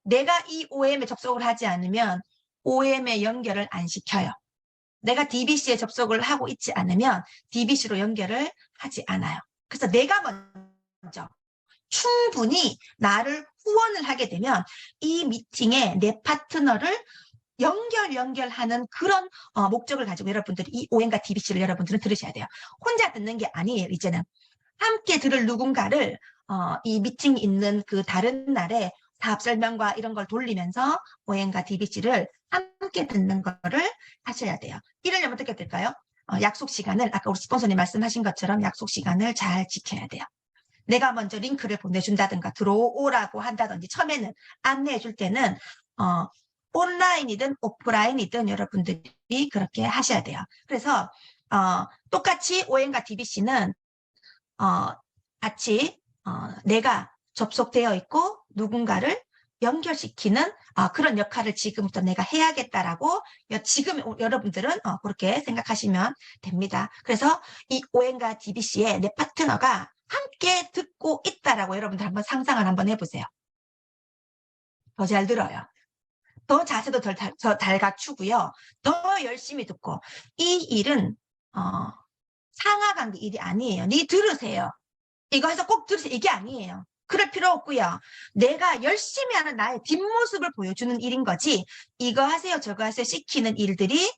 내가 이 OM에 접속을 하지 않으면 OM에 연결을 안 시켜요. 내가 DBC에 접속을 하고 있지 않으면 DBC로 연결을 하지 않아요. 그래서 내가 먼저 충분히 나를 후원을 하게 되면 이 미팅에 내 파트너를 연결하는 그런 목적을 가지고 여러분들이 이 OM과 DBC를 여러분들은 들으셔야 돼요. 혼자 듣는 게 아니에요. 이제는 함께 들을 누군가를 이 미팅이 있는 그 다른 날에 사업 설명과 이런 걸 돌리면서 OM과 DBC를 함께 듣는 거를 하셔야 돼요. 이러려면 어떻게 될까요? 약속 시간을 아까 우리 스폰서님 말씀하신 것처럼 약속 시간을 잘 지켜야 돼요. 내가 먼저 링크를 보내준다든가 들어오라고 한다든지 처음에는 안내해 줄 때는 온라인이든 오프라인이든 여러분들이 그렇게 하셔야 돼요. 그래서 똑같이 OM과 DBC는 같이 내가 접속되어 있고 누군가를 연결시키는 그런 역할을 지금부터 내가 해야겠다라고 지금 여러분들은 그렇게 생각하시면 됩니다. 그래서 이 OM과 DBC의 내 파트너가 함께 듣고 있다라고 여러분들 한번 상상을 한번 해보세요. 더 잘 들어요. 더 자세도 잘 갖추고요. 더 열심히 듣고 이 일은 상하관계 일이 아니에요. 니 들으세요. 이거 해서 꼭 들으세요. 이게 아니에요. 그럴 필요 없고요. 내가 열심히 하는 나의 뒷모습을 보여주는 일인 거지 이거 하세요 저거 하세요 시키는 일들이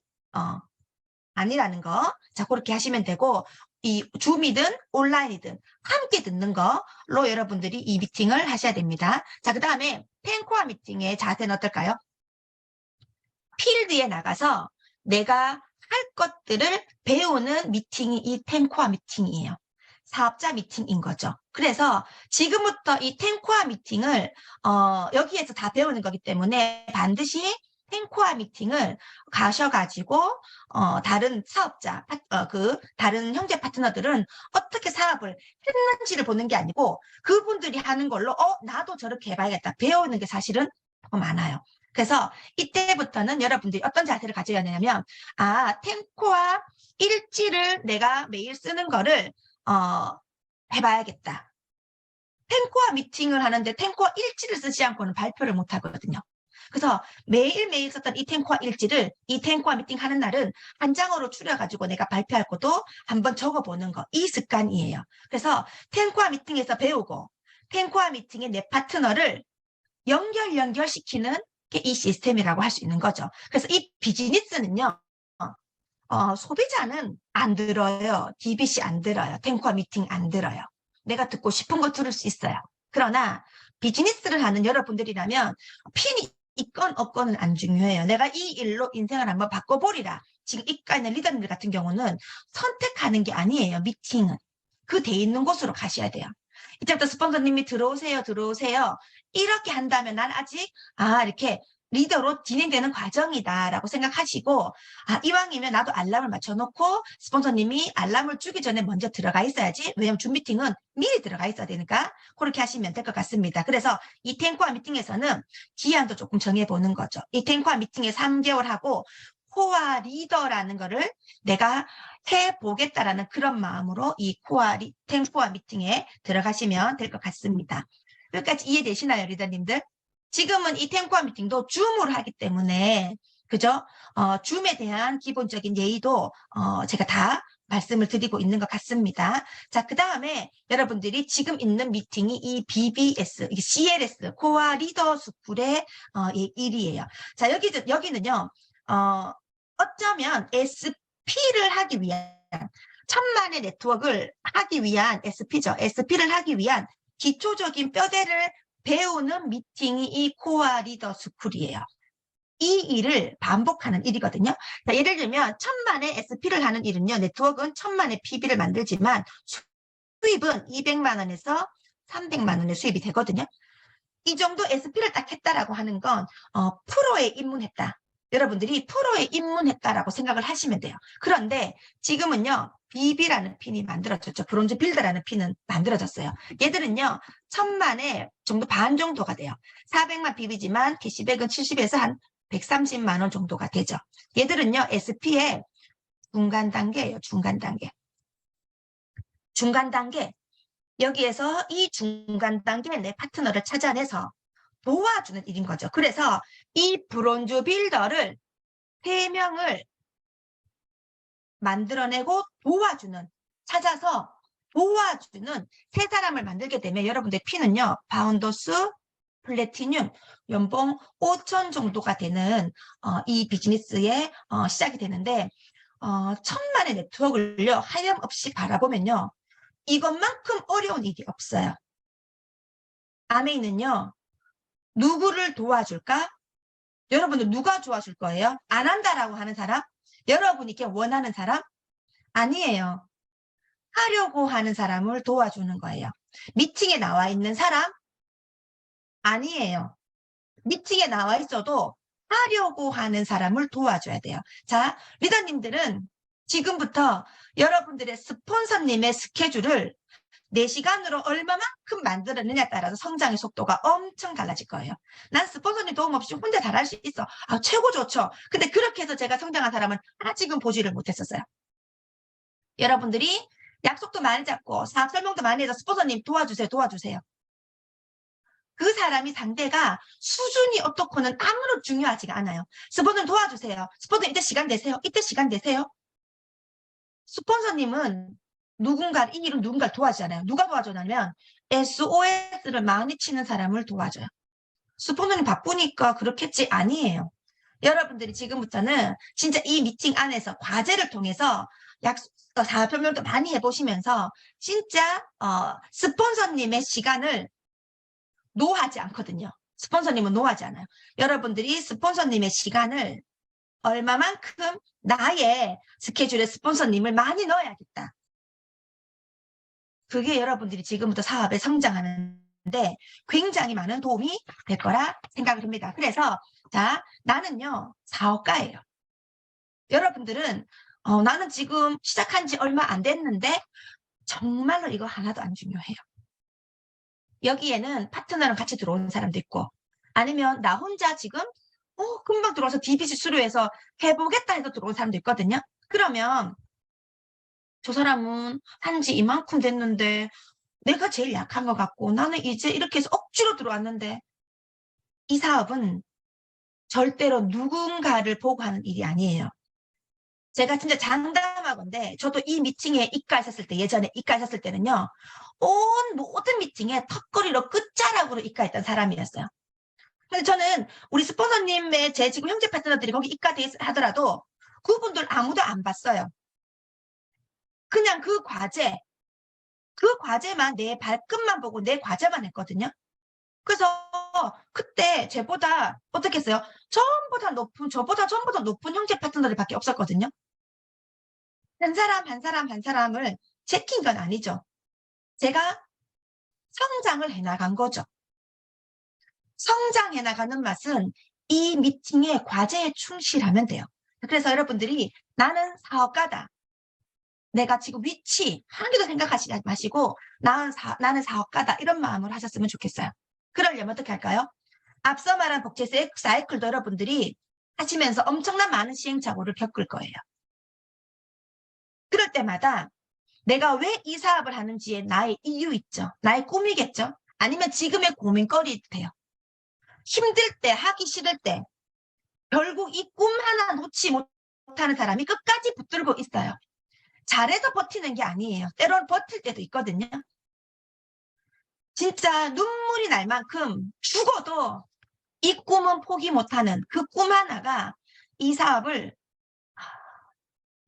아니라는 거. 자, 그렇게 하시면 되고 이 줌이든 온라인이든 함께 듣는 거로 여러분들이 이 미팅을 하셔야 됩니다. 자, 그 다음에 펜코어 미팅의 자세는 어떨까요? 필드에 나가서 내가 할 것들을 배우는 미팅이 이 펜코어 미팅이에요. 사업자 미팅인 거죠. 그래서 지금부터 이 탱코아 미팅을 여기에서 다 배우는 거기 때문에 반드시 탱코아 미팅을 가셔가지고 다른 사업자, 다른 형제 파트너들은 어떻게 사업을 했는지를 보는 게 아니고 그분들이 하는 걸로 나도 저렇게 해봐야겠다. 배우는 게 사실은 더 많아요. 그래서 이때부터는 여러분들이 어떤 자세를 가져야 되냐면 탱코아 일지를 내가 매일 쓰는 거를 해봐야겠다. 탱코와 미팅을 하는데 탱코와 일지를 쓰지 않고는 발표를 못 하거든요. 그래서 매일매일 썼던 이 탱코와 일지를 이 탱코와 미팅 하는 날은 한 장으로 추려가지고 내가 발표할 것도 한번 적어보는 거. 이 습관이에요. 그래서 탱코와 미팅에서 배우고 탱코와 미팅의 내 파트너를 연결시키는 게 이 시스템이라고 할 수 있는 거죠. 그래서 이 비즈니스는요. 소비자는 안 들어요. DBC 안 들어요. 탱과 미팅 안 들어요. 내가 듣고 싶은 거 들을 수 있어요. 그러나 비즈니스를 하는 여러분들이라면 핀이 있건 없건은 안 중요해요. 내가 이 일로 인생을 한번 바꿔보리라. 지금 이과 있는 리더님들 같은 경우는 선택하는 게 아니에요. 미팅은. 그 돼 있는 곳으로 가셔야 돼요. 이제부터 스폰서님이 들어오세요, 들어오세요. 이렇게 한다면 난 아직, 이렇게 리더로 진행되는 과정이다라고 생각하시고, 이왕이면 나도 알람을 맞춰놓고 스폰서님이 알람을 주기 전에 먼저 들어가 있어야지. 왜냐면 줌 미팅은 미리 들어가 있어야 되니까 그렇게 하시면 될 것 같습니다. 그래서 이 탱코아 미팅에서는 기한도 조금 정해보는 거죠. 이 탱코아 미팅에 3개월 하고 코아 리더라는 거를 내가 해보겠다라는 그런 마음으로 이 탱코아 미팅에 들어가시면 될 것 같습니다. 여기까지 이해되시나요, 리더님들? 지금은 이 탱코아 미팅도 줌으로 하기 때문에 그죠? 줌에 대한 기본적인 예의도 제가 다 말씀을 드리고 있는 것 같습니다. 자, 그 다음에 여러분들이 지금 있는 미팅이 이 BBS, 이 CLS, 코아 리더 스쿨의 일이에요. 자, 여기는요, 어쩌면 SP를 하기 위한, 천만의 네트워크를 하기 위한 SP죠. SP를 하기 위한 기초적인 뼈대를 배우는 미팅이 이 코아 리더 스쿨이에요. 이 일을 반복하는 일이거든요. 자, 예를 들면 천만의 SP를 하는 일은요. 네트워크는 천만의 PB를 만들지만 수입은 200만 원에서 300만 원의 수입이 되거든요. 이 정도 SP를 딱 했다라고 하는 건 프로에 입문했다. 여러분들이 프로에 입문했다라고 생각을 하시면 돼요. 그런데 지금은요. BB라는 핀이 만들어졌죠. 브론즈 빌더라는 핀은 만들어졌어요. 얘들은요. 1000만의 정도 반 정도가 돼요. 400만 BB지만 캐시백은 70에서 한 130만 원 정도가 되죠. 얘들은요. SP의 중간 단계예요. 중간 단계. 중간 단계. 여기에서 이 중간 단계에 내 파트너를 찾아내서 도와주는 일인 거죠. 그래서 이 브론즈 빌더를 3명을 만들어내고 도와주는, 찾아서 도와주는 3사람을 만들게 되면 여러분들 피는요. 바운더스, 플래티늄, 연봉 5천 정도가 되는 이 비즈니스의 시작이 되는데 1000만의 네트워크를요. 하염없이 바라보면요. 이것만큼 어려운 일이 없어요. 아메이는요. 누구를 도와줄까? 여러분들 누가 도와줄 거예요? 안 한다라고 하는 사람? 여러분이 이렇게 원하는 사람? 아니에요. 하려고 하는 사람을 도와주는 거예요. 미팅에 나와 있는 사람? 아니에요. 미팅에 나와 있어도 하려고 하는 사람을 도와줘야 돼요. 자, 리더님들은 지금부터 여러분들의 스폰서님의 스케줄을 4시간으로 얼마만큼 만들었느냐에 따라서 성장의 속도가 엄청 달라질 거예요. 난 스폰서님 도움 없이 혼자 잘할 수 있어. 최고 좋죠. 근데 그렇게 해서 제가 성장한 사람은 아직은 보지를 못했었어요. 여러분들이 약속도 많이 잡고 사업 설명도 많이 해서 스폰서님 도와주세요. 도와주세요. 그 사람이 상대가 수준이 어떻고는 아무런 중요하지가 않아요. 스폰서님 도와주세요. 스폰서님 이때 시간 되세요. 이때 시간 되세요. 스폰서님은 이 일은 누군가를 도와주잖아요. 누가 도와주냐면 SOS를 많이 치는 사람을 도와줘요. 스폰서님 바쁘니까 그렇겠지? 아니에요. 여러분들이 지금부터는 진짜 이 미팅 안에서 과제를 통해서 사업 설명도 많이 해보시면서 진짜 스폰서님의 시간을 노하지 않거든요. 스폰서님은 노하지 않아요. 여러분들이 스폰서님의 시간을 얼마만큼 나의 스케줄에 스폰서님을 많이 넣어야겠다. 그게 여러분들이 지금부터 사업에 성장하는데 굉장히 많은 도움이 될 거라 생각을 합니다. 그래서 자, 나는요 사업가예요. 여러분들은 나는 지금 시작한 지 얼마 안 됐는데 정말로 이거 하나도 안 중요해요. 여기에는 파트너랑 같이 들어오는 사람도 있고 아니면 나 혼자 지금 금방 들어와서 DBC 수료해서 해보겠다 해서 들어온 사람도 있거든요. 그러면 저 사람은 한지 이만큼 됐는데 내가 제일 약한 것 같고 나는 이제 이렇게 해서 억지로 들어왔는데 이 사업은 절대로 누군가를 보고 하는 일이 아니에요. 제가 진짜 장담하건데 저도 이 미팅에 입가했었을 때 예전에 입가했었을 때는요. 온 모든 미팅에 턱걸이로 끝자락으로 입가했던 사람이었어요. 근데 저는 우리 스폰서님의 제 지금 형제 파트너들이 거기 입가돼 하더라도 그분들 아무도 안 봤어요. 그냥 그 과제만 내 발끝만 보고 내 과제만 했거든요. 그래서 그때 쟤보다 어떻게 했어요? 저보다 전부 다 높은 형제 파트너들밖에 없었거든요. 한 사람 한 사람 한 사람을 제낀 건 아니죠. 제가 성장을 해나간 거죠. 성장해 나가는 맛은 이 미팅의 과제에 충실하면 돼요. 그래서 여러분들이 나는 사업가다. 내가 지금 위치 한 개도 생각하지 마시고 나는 사업가다 이런 마음으로 하셨으면 좋겠어요. 그러려면 어떻게 할까요? 앞서 말한 복제 사이클도 여러분들이 하시면서 엄청난 많은 시행착오를 겪을 거예요. 그럴 때마다 내가 왜 이 사업을 하는지에 나의 이유 있죠. 나의 꿈이겠죠. 아니면 지금의 고민거리 돼요. 힘들 때, 하기 싫을 때 결국 이 꿈 하나 놓지 못하는 사람이 끝까지 붙들고 있어요. 잘해서 버티는 게 아니에요. 때로는 버틸 때도 있거든요. 진짜 눈물이 날 만큼 죽어도 이 꿈은 포기 못하는 그 꿈 하나가 이 사업을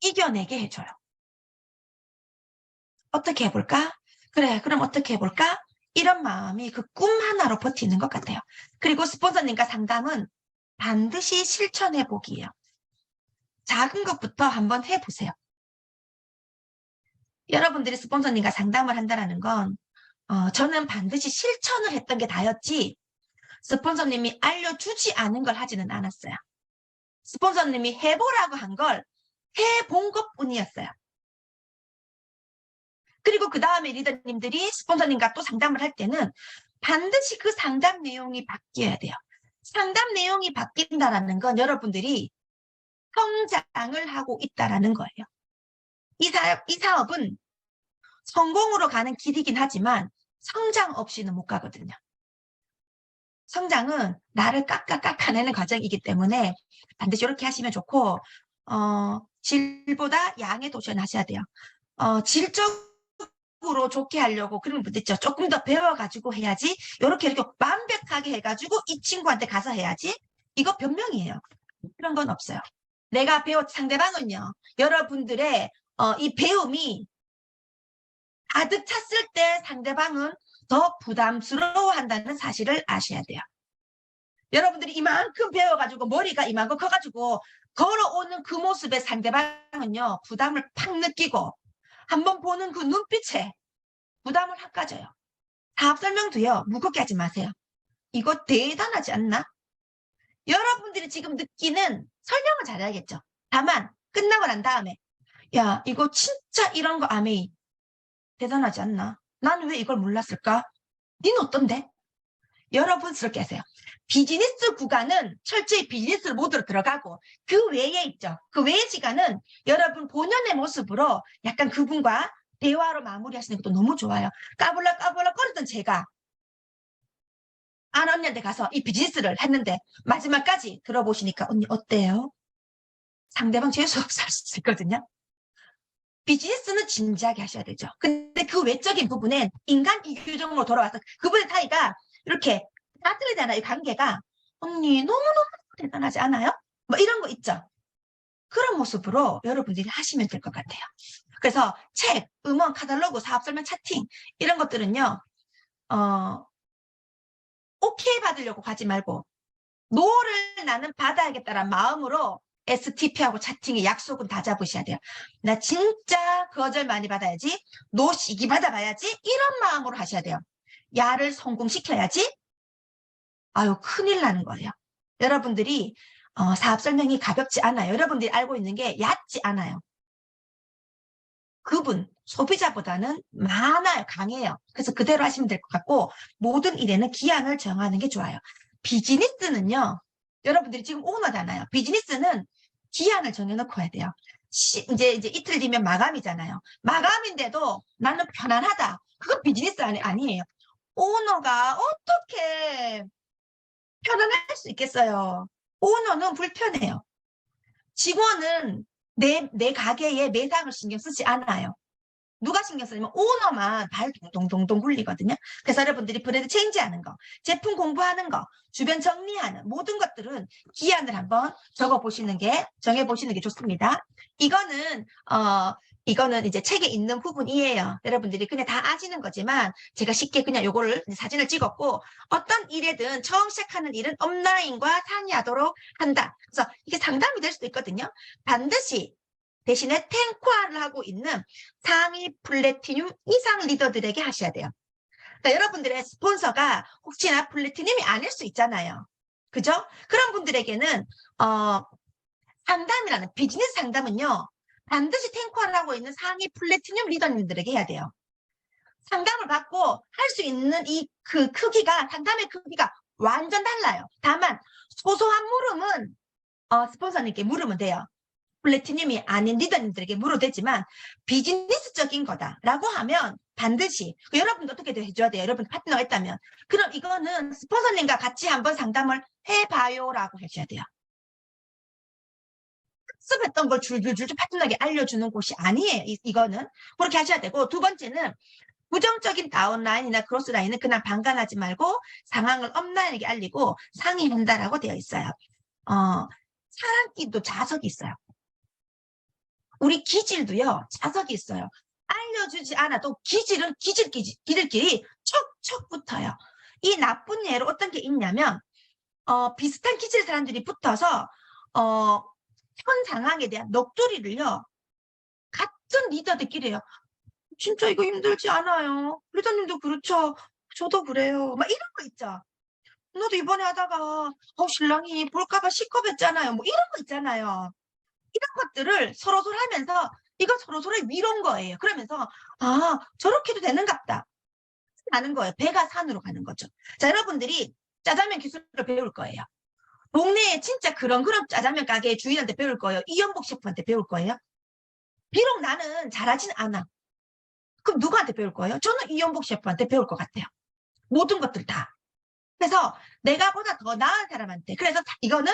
이겨내게 해줘요. 어떻게 해볼까? 그래, 그럼 어떻게 해볼까? 이런 마음이 그 꿈 하나로 버티는 것 같아요. 그리고 스폰서님과 상담은 반드시 실천해보기예요. 작은 것부터 한번 해보세요. 여러분들이 스폰서님과 상담을 한다는 건 저는 반드시 실천을 했던 게 다였지 스폰서님이 알려주지 않은 걸 하지는 않았어요. 스폰서님이 해보라고 한 걸 해본 것뿐이었어요. 그리고 그 다음에 리더님들이 스폰서님과 또 상담을 할 때는 반드시 그 상담 내용이 바뀌어야 돼요. 상담 내용이 바뀐다는 건 여러분들이 성장을 하고 있다는 거예요. 이 사업은 성공으로 가는 길이긴 하지만 성장 없이는 못 가거든요. 성장은 나를 깎아내는 과정이기 때문에 반드시 이렇게 하시면 좋고 질보다 양에 도전하셔야 돼요. 질적으로 좋게 하려고 그런 분들 있죠. 조금 더 배워가지고 해야지. 이렇게 완벽하게 해가지고 이 친구한테 가서 해야지. 이거 변명이에요. 그런 건 없어요. 내가 상대방은요. 여러분들의 이 배움이 가득 찼을 때 상대방은 더 부담스러워한다는 사실을 아셔야 돼요. 여러분들이 이만큼 배워가지고 머리가 이만큼 커가지고 걸어오는 그 모습에 상대방은요 부담을 팍 느끼고 한번 보는 그 눈빛에 부담을 확 가져요. 사업 설명도요 무겁게 하지 마세요. 이거 대단하지 않나? 여러분들이 지금 느끼는 설명을 잘해야겠죠. 다만 끝나고 난 다음에 야 이거 진짜 이런 거 아메이 대단하지 않나? 나는 왜 이걸 몰랐을까? 니는 어떤데? 여러분스럽게 하세요. 비즈니스 구간은 철저히 비즈니스 모드로 들어가고 그 외에 있죠. 그 외의 시간은 여러분 본연의 모습으로 약간 그분과 대화로 마무리하시는 것도 너무 좋아요. 까불락 거리던 제가 안 언니한테 가서 이 비즈니스를 했는데 마지막까지 들어보시니까 언니 어때요? 상대방 재수없어 할 수 있거든요. 비즈니스는 진지하게 하셔야 되죠. 근데 그 외적인 부분은 인간 이규적으로 돌아와서 그분의 사이가 이렇게 따뜻하잖아요. 이 관계가 언니 너무너무 대단하지 않아요? 뭐 이런 거 있죠. 그런 모습으로 여러분들이 하시면 될 것 같아요. 그래서 책, 음원, 카탈로그, 사업 설명, 차팅 이런 것들은요. 오케이 받으려고 가지 말고 노를 나는 받아야겠다는 마음으로 STP하고 차팅의 약속은 다 잡으셔야 돼요. 나 진짜 거절 많이 받아야지. 노 시기 받아봐야지. 이런 마음으로 하셔야 돼요. 야를 성공시켜야지. 아유 큰일 나는 거예요. 여러분들이 사업 설명이 가볍지 않아요. 여러분들이 알고 있는 게 얕지 않아요. 그분 소비자보다는 많아요. 강해요. 그래서 그대로 하시면 될 것 같고 모든 일에는 기한을 정하는 게 좋아요. 비즈니스는요. 여러분들이 지금 오너잖아요. 비즈니스는 기한을 정해놓고 해야 돼요. 이제 이틀 뒤면 마감이잖아요. 마감인데도 나는 편안하다. 그건 비즈니스 아니에요. 오너가 어떻게 편안할 수 있겠어요. 오너는 불편해요. 직원은 내 가게에 매상을 신경 쓰지 않아요. 누가 신경 쓰냐면 오너만 발 동동동동 굴리거든요. 그래서 여러분들이 브랜드 체인지하는 거, 제품 공부하는 거, 주변 정리하는 모든 것들은 기한을 한번 정해보시는 게 좋습니다. 이거는 이제 책에 있는 부분이에요. 여러분들이 그냥 다 아시는 거지만 제가 쉽게 그냥 요거를 사진을 찍었고, 어떤 일에든 처음 시작하는 일은 업라인과 상의하도록 한다. 그래서 이게 상담이 될 수도 있거든요. 반드시 대신에 탱화를 하고 있는 상위 플래티늄 이상 리더들에게 하셔야 돼요. 그러니까 여러분들의 스폰서가 혹시나 플래티늄이 아닐 수 있잖아요. 그죠? 그런 분들에게는 상담이라는 비즈니스 상담은요. 반드시 탱화를 하고 있는 상위 플래티늄 리더님들에게 해야 돼요. 상담을 받고 할 수 있는 그 크기가, 상담의 크기가 완전 달라요. 다만 소소한 물음은 스폰서님께 물으면 돼요. 플래티늄이 아닌 리더님들에게 물어도 되지만 비즈니스적인 거다라고 하면 반드시 여러분도 어떻게 해줘야 돼요. 여러분 파트너가 있다면 그럼 이거는 스폰서님과 같이 한번 상담을 해봐요라고 해줘야 돼요. 학습했던 걸 줄줄줄 파트너에게 알려주는 곳이 아니에요. 이거는 그렇게 하셔야 되고, 두 번째는 부정적인 다운라인이나 크로스라인은 그냥 방관하지 말고 상황을 업라인에게 알리고 상의한다라고 되어 있어요. 사람끼리도 자석이 있어요. 우리 기질도요, 자석이 있어요. 알려주지 않아도 기질끼리 척척 붙어요. 이 나쁜 예로 어떤 게 있냐면, 비슷한 기질 사람들이 붙어서, 현 상황에 대한 넋두리를요, 같은 리더들끼리 해요. 진짜 이거 힘들지 않아요. 리더님도 그렇죠. 저도 그래요. 막 이런 거 있죠. 너도 이번에 하다가, 신랑이 볼까봐 시겁했잖아요. 뭐 이런 거 있잖아요. 이런 것들을 서로서로 하면서 이거 서로서로의 위로인 거예요. 그러면서 저렇게도 되는갑다 하는 거예요. 배가 산으로 가는 거죠. 자, 여러분들이 짜장면 기술을 배울 거예요. 동네에 진짜 그런 짜장면 가게 주인한테 배울 거예요. 이연복 셰프한테 배울 거예요. 비록 나는 잘하진 않아. 그럼 누구한테 배울 거예요? 저는 이연복 셰프한테 배울 것 같아요. 모든 것들 다. 그래서 내가 보다 더 나은 사람한테. 그래서 이거는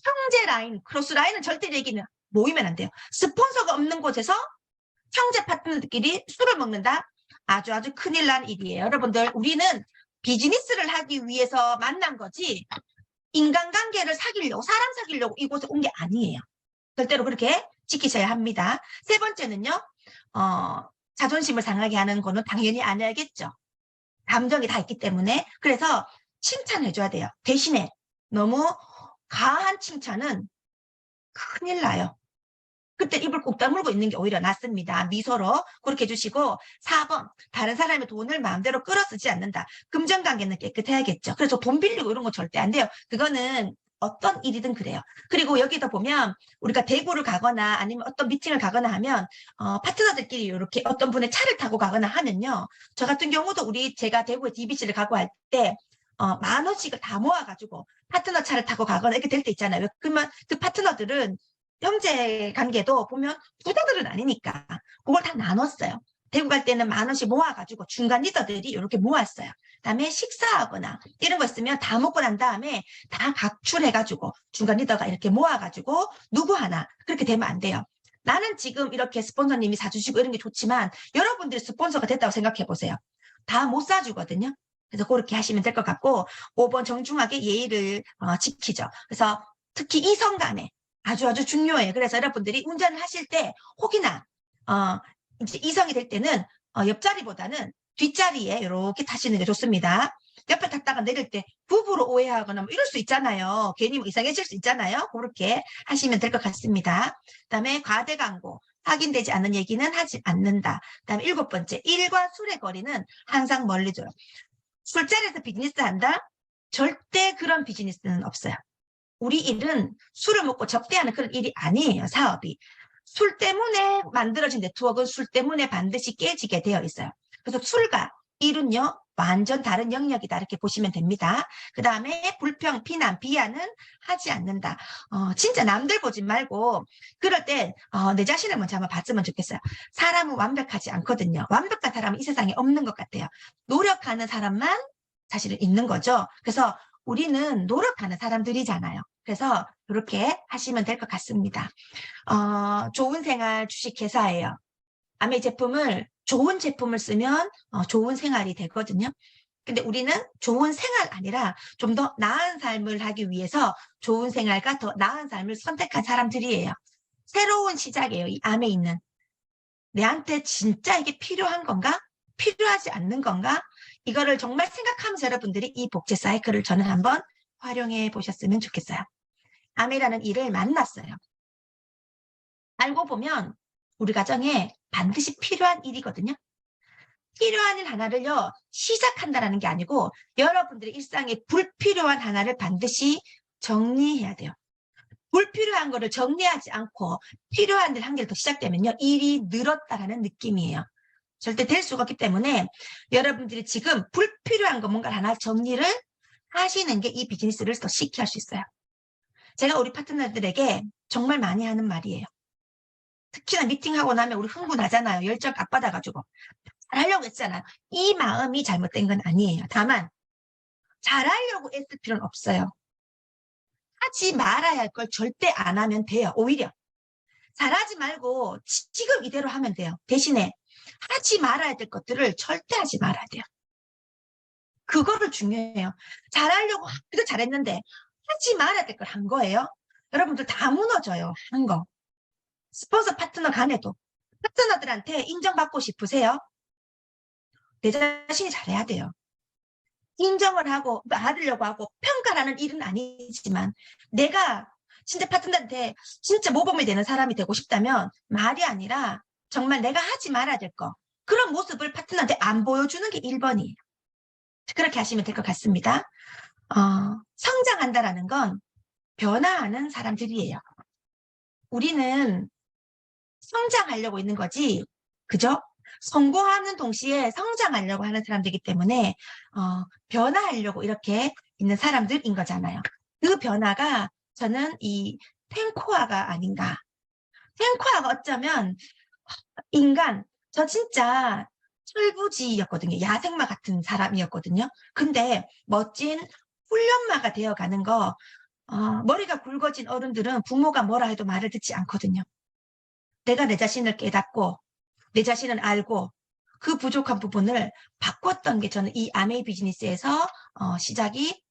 형제 라인, 크로스 라인은 절대 얘기는 모이면 안 돼요. 스폰서가 없는 곳에서 형제 파트너들끼리 술을 먹는다? 아주 큰일 난 일이에요. 여러분들, 우리는 비즈니스를 하기 위해서 만난 거지 인간관계를 사람 사귀려고 이곳에 온 게 아니에요. 절대로 그렇게 지키셔야 합니다. 세 번째는요. 자존심을 상하게 하는 거는 당연히 아니겠죠. 감정이 다 있기 때문에. 그래서 칭찬해줘야 돼요. 대신에 너무 과한 칭찬은 큰일 나요. 그때 입을 꾹 다물고 있는 게 오히려 낫습니다. 미소로 그렇게 해주시고, 4번 다른 사람의 돈을 마음대로 끌어 쓰지 않는다. 금전관계는 깨끗해야겠죠. 그래서 돈 빌리고 이런 거 절대 안 돼요. 그거는 어떤 일이든 그래요. 그리고 여기다 보면 우리가 대구를 가거나 아니면 어떤 미팅을 가거나 하면 파트너들끼리 이렇게 어떤 분의 차를 타고 가거나 하면요. 저 같은 경우도 제가 대구에 DBC를 가고 할 때 10,000원씩을 다 모아가지고 파트너 차를 타고 가거나 이렇게 될 때 있잖아요. 그러면 그 파트너들은 형제 관계도 보면 부자들은 아니니까 그걸 다 나눴어요. 대구 갈 때는 10,000원씩 모아가지고 중간 리더들이 이렇게 모았어요. 그다음에 식사하거나 이런 거 있으면 다 먹고 난 다음에 다 각출해가지고 중간 리더가 이렇게 모아가지고 누구 하나 그렇게 되면 안 돼요. 나는 지금 이렇게 스폰서님이 사주시고 이런 게 좋지만 여러분들이 스폰서가 됐다고 생각해 보세요. 다 못 사주거든요. 그래서 그렇게 하시면 될 것 같고, 5번 정중하게 예의를 지키죠. 그래서 특히 이성 간에 아주 중요해요. 그래서 여러분들이 운전을 하실 때 혹이나 이제 이성이 될 때는 옆자리보다는 뒷자리에 이렇게 타시는 게 좋습니다. 옆에 탔다가 내릴 때 부부로 오해하거나 뭐 이럴 수 있잖아요. 괜히 뭐 이상해질 수 있잖아요. 그렇게 하시면 될 것 같습니다. 그다음에 과대광고, 확인되지 않는 얘기는 하지 않는다. 그다음에 7번째, 일과 술의 거리는 항상 멀리 둬요. 술자리에서 비즈니스 한다? 절대 그런 비즈니스는 없어요. 우리 일은 술을 먹고 접대하는 그런 일이 아니에요. 사업이. 술 때문에 만들어진 네트워크는 술 때문에 반드시 깨지게 되어 있어요. 그래서 술과 일은요, 완전 다른 영역이다. 이렇게 보시면 됩니다. 그 다음에 불평, 비난, 비하는 하지 않는다. 진짜 남들 보지 말고 그럴 때 내 자신을 먼저 한번 봤으면 좋겠어요. 사람은 완벽하지 않거든요. 완벽한 사람은 이 세상에 없는 것 같아요. 노력하는 사람만 사실은 있는 거죠. 그래서 우리는 노력하는 사람들이잖아요. 그래서 이렇게 하시면 될 것 같습니다. 좋은 생활 주식회사예요. 아메 제품을 좋은 제품을 쓰면 좋은 생활이 되거든요. 근데 우리는 좋은 생활 아니라 좀 더 나은 삶을 하기 위해서 좋은 생활과 더 나은 삶을 선택한 사람들이에요. 새로운 시작이에요. 이 암에 있는. 내한테 진짜 이게 필요한 건가? 필요하지 않는 건가? 이거를 정말 생각하면서 여러분들이 이 복제 사이클을 저는 한번 활용해 보셨으면 좋겠어요. 암이라는 일을 만났어요. 알고 보면 우리 가정에 반드시 필요한 일이거든요. 필요한 일 하나를요, 시작한다라는 게 아니고 여러분들의 일상에 불필요한 하나를 반드시 정리해야 돼요. 불필요한 거를 정리하지 않고 필요한 일 한 개를 더 시작되면요, 일이 늘었다라는 느낌이에요. 절대 될 수가 없기 때문에 여러분들이 지금 불필요한 거 뭔가 하나 정리를 하시는 게 이 비즈니스를 더 쉽게 할 수 있어요. 제가 우리 파트너들에게 정말 많이 하는 말이에요. 특히나 미팅하고 나면 우리 흥분하잖아요. 열정 압받아가지고. 잘하려고 했잖아요. 이 마음이 잘못된 건 아니에요. 다만 잘하려고 애쓸 필요는 없어요. 하지 말아야 할 걸 절대 안 하면 돼요. 오히려 잘하지 말고 지금 이대로 하면 돼요. 대신에 하지 말아야 될 것들을 절대 하지 말아야 돼요. 그거를 중요해요. 잘하려고 그래도 잘했는데 하지 말아야 될 걸 한 거예요. 여러분들 다 무너져요. 한 거. 스폰서 파트너 간에도 파트너들한테 인정받고 싶으세요? 내 자신이 잘해야 돼요. 인정을 하고 받으려고 하고 평가라는 일은 아니지만 내가 진짜 파트너한테 진짜 모범이 되는 사람이 되고 싶다면 말이 아니라 정말 내가 하지 말아야 될 거. 그런 모습을 파트너한테 안 보여주는 게 1번이에요. 그렇게 하시면 될 것 같습니다. 성장한다라는 건 변화하는 사람들이에요. 우리는 성장하려고 있는 거지, 그죠? 성공하는 동시에 성장하려고 하는 사람들이기 때문에 변화하려고 이렇게 있는 사람들인 거잖아요. 그 변화가 저는 이 탱코아가 아닌가. 탱코아가 어쩌면 인간, 저 진짜 철부지였거든요. 야생마 같은 사람이었거든요. 근데 멋진 훈련마가 되어가는 거, 머리가 굵어진 어른들은 부모가 뭐라 해도 말을 듣지 않거든요. 내가 내 자신을 깨닫고 내 자신을 알고 그 부족한 부분을 바꿨던 게 저는 이 아메이 비즈니스에서 시작이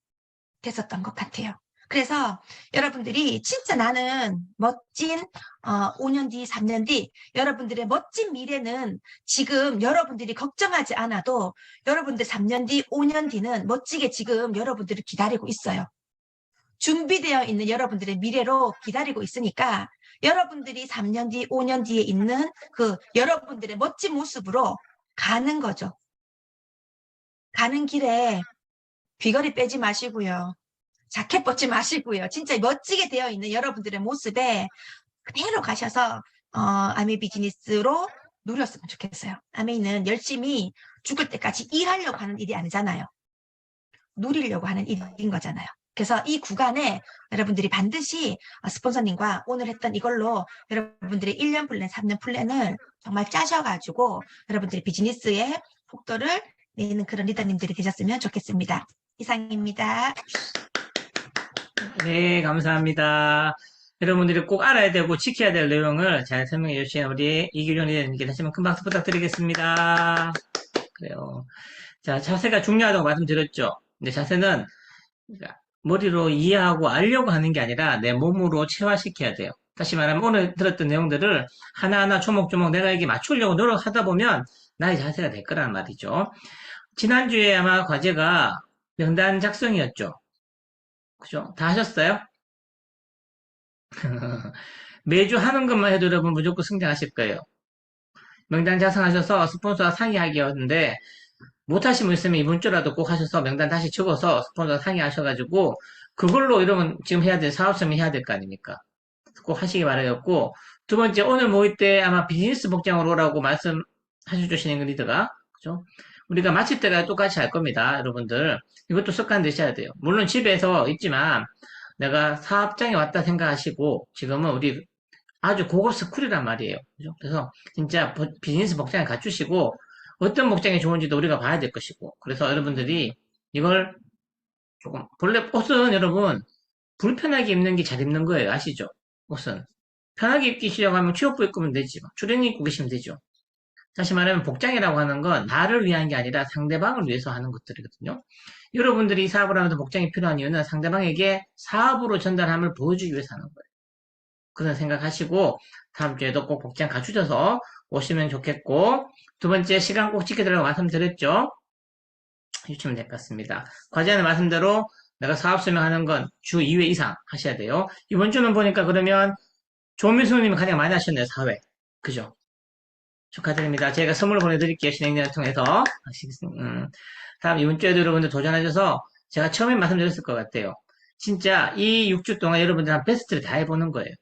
됐었던 것 같아요. 그래서 여러분들이 진짜 나는 멋진 5년 뒤, 3년 뒤 여러분들의 멋진 미래는 지금 여러분들이 걱정하지 않아도 여러분들 3년 뒤, 5년 뒤는 멋지게 지금 여러분들을 기다리고 있어요. 준비되어 있는 여러분들의 미래로 기다리고 있으니까 여러분들이 3년 뒤, 5년 뒤에 있는 그 여러분들의 멋진 모습으로 가는 거죠. 가는 길에 귀걸이 빼지 마시고요. 자켓 벗지 마시고요. 진짜 멋지게 되어 있는 여러분들의 모습에 그대로 가셔서 아메 비즈니스로 누렸으면 좋겠어요. 아메이는 열심히 죽을 때까지 일하려고 하는 일이 아니잖아요. 누리려고 하는 일인 거잖아요. 그래서 이 구간에 여러분들이 반드시 스폰서님과 오늘 했던 이걸로 여러분들의 1년 플랜, 3년 플랜을 정말 짜셔가지고 여러분들의 비즈니스의 속도를 내는 그런 리더님들이 되셨으면 좋겠습니다. 이상입니다. 네, 감사합니다. 여러분들이 꼭 알아야 되고 지켜야 될 내용을 잘 설명해 주신 우리 이규령 리더님께 다시 한번 큰 박수 부탁드리겠습니다. 그래요. 자, 자세가 중요하다고 말씀드렸죠. 근데 자세는 머리로 이해하고 알려고 하는 게 아니라 내 몸으로 체화시켜야 돼요. 다시 말하면 오늘 들었던 내용들을 하나하나 조목조목 내가 이게 맞추려고 노력하다 보면 나의 자세가 될 거란 말이죠. 지난주에 아마 과제가 명단 작성이었죠. 그죠? 다 하셨어요? 매주 하는 것만 해도 여러분 무조건 성장하실 거예요. 명단 작성하셔서 스폰서와 상의하기였는데 못하신 분 있으면 이번 주라도 꼭 하셔서 명단 다시 적어서 스폰서와 상의하셔가지고 그걸로 이러면 지금 해야 될 사업성이 해야 될 거 아닙니까? 꼭 하시기 바라겠고 두 번째 오늘 모일 때 아마 비즈니스 복장으로 오라고 말씀하셔 주시는 그 리더가 그죠? 우리가 마칠 때가 똑같이 할 겁니다. 여러분들 이것도 습관 되셔야 돼요. 물론 집에서 있지만 내가 사업장에 왔다 생각하시고 지금은 우리 아주 고급 스쿨이란 말이에요. 그죠? 그래서 진짜 비즈니스 복장을 갖추시고 어떤 복장이 좋은지도 우리가 봐야 될 것이고 그래서 여러분들이 이걸 조금 본래 옷은 여러분 불편하게 입는 게 잘 입는 거예요. 아시죠? 옷은 편하게 입기 시작하면 취업부 입고 면 되지. 추리닝 입고 계시면 되죠. 다시 말하면 복장이라고 하는 건 나를 위한 게 아니라 상대방을 위해서 하는 것들이거든요. 여러분들이 이 사업을 하면서 복장이 필요한 이유는 상대방에게 사업으로 전달함을 보여주기 위해서 하는 거예요. 그런 생각하시고 다음 주에도 꼭 복장 갖추셔서 오시면 좋겠고, 두 번째 시간 꼭 지켜달라고 말씀드렸죠. 해주시면 될 것 같습니다. 과제는 말씀대로 내가 사업 설명하는 건 주 2회 이상 하셔야 돼요. 이번 주는 보니까 그러면 조미수님이 가장 많이 하셨네요. 4회. 그죠? 축하드립니다. 제가 선물 보내드릴게요. 진행자를 통해서. 다음 이번 주에도 여러분들 도전하셔서 제가 처음에 말씀드렸을 것 같아요. 진짜 이 6주 동안 여러분들 한 베스트를 다 해보는 거예요.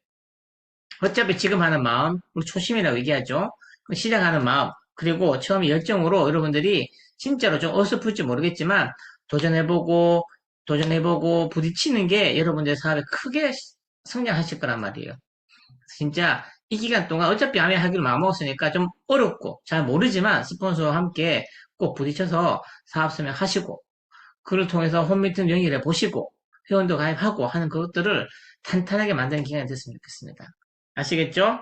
어차피 지금 하는 마음, 우리 초심이라고 얘기하죠. 시작하는 마음, 그리고 처음 열정으로 여러분들이 진짜로 좀 어설플지 모르겠지만 도전해보고 부딪히는 게 여러분들 사업에 크게 성장하실 거란 말이에요. 진짜 이 기간 동안 어차피 암에 하기로 마음먹었으니까 좀 어렵고 잘 모르지만 스폰서와 함께 꼭 부딪혀서 사업 설명하시고 그를 통해서 홈미팅 연결해 보시고 회원도 가입하고 하는 그것들을 탄탄하게 만드는 기간이 됐으면 좋겠습니다. 아시겠죠?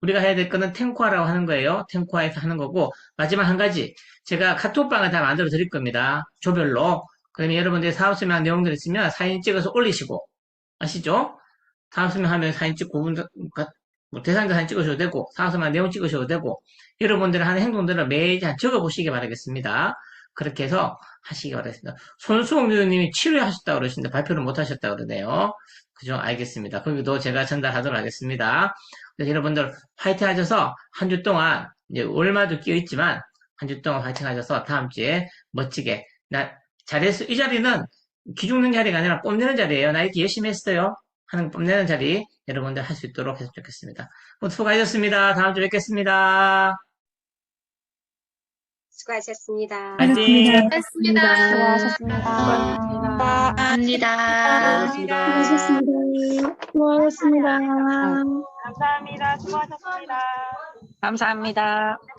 우리가 해야 될 거는 탱코아라고 하는 거예요. 탱코아에서 하는 거고 마지막 한 가지 제가 카톡방을 다 만들어 드릴 겁니다. 조별로. 그러면 여러분들이 사업 설명 내용들 있으면 사진 찍어서 올리시고 아시죠? 사업 설명하면 사진 찍고 뭐 대상자 사진 찍으셔도 되고 사업 설명 내용 찍으셔도 되고 여러분들이 하는 행동들을 매일 적어 보시기 바라겠습니다. 그렇게 해서 하시기 바라겠습니다. 손수홍 교수님이 치료하셨다고 그러시는데 발표를 못 하셨다고 그러네요. 그죠? 알겠습니다. 거기도 제가 전달하도록 하겠습니다. 그래서 여러분들 파이팅 하셔서 한 주 동안 이제 월말도 끼어 있지만 한 주 동안 파이팅 하셔서 다음 주에 멋지게 잘했어. 이 자리는 기죽는 자리가 아니라 뽐내는 자리예요. 나 이렇게 열심히 했어요. 하는 뽐내는 자리 여러분들 할 수 있도록 했으면 좋겠습니다. 모두 수고하셨습니다. 다음 주에 뵙겠습니다. 수고하셨습니다. 파이팅! 수고하셨습니다. 감사합니다. 수고하셨습니다. 수고하셨습니다. 감사합니다. 수고하셨습니다. 감사합니다.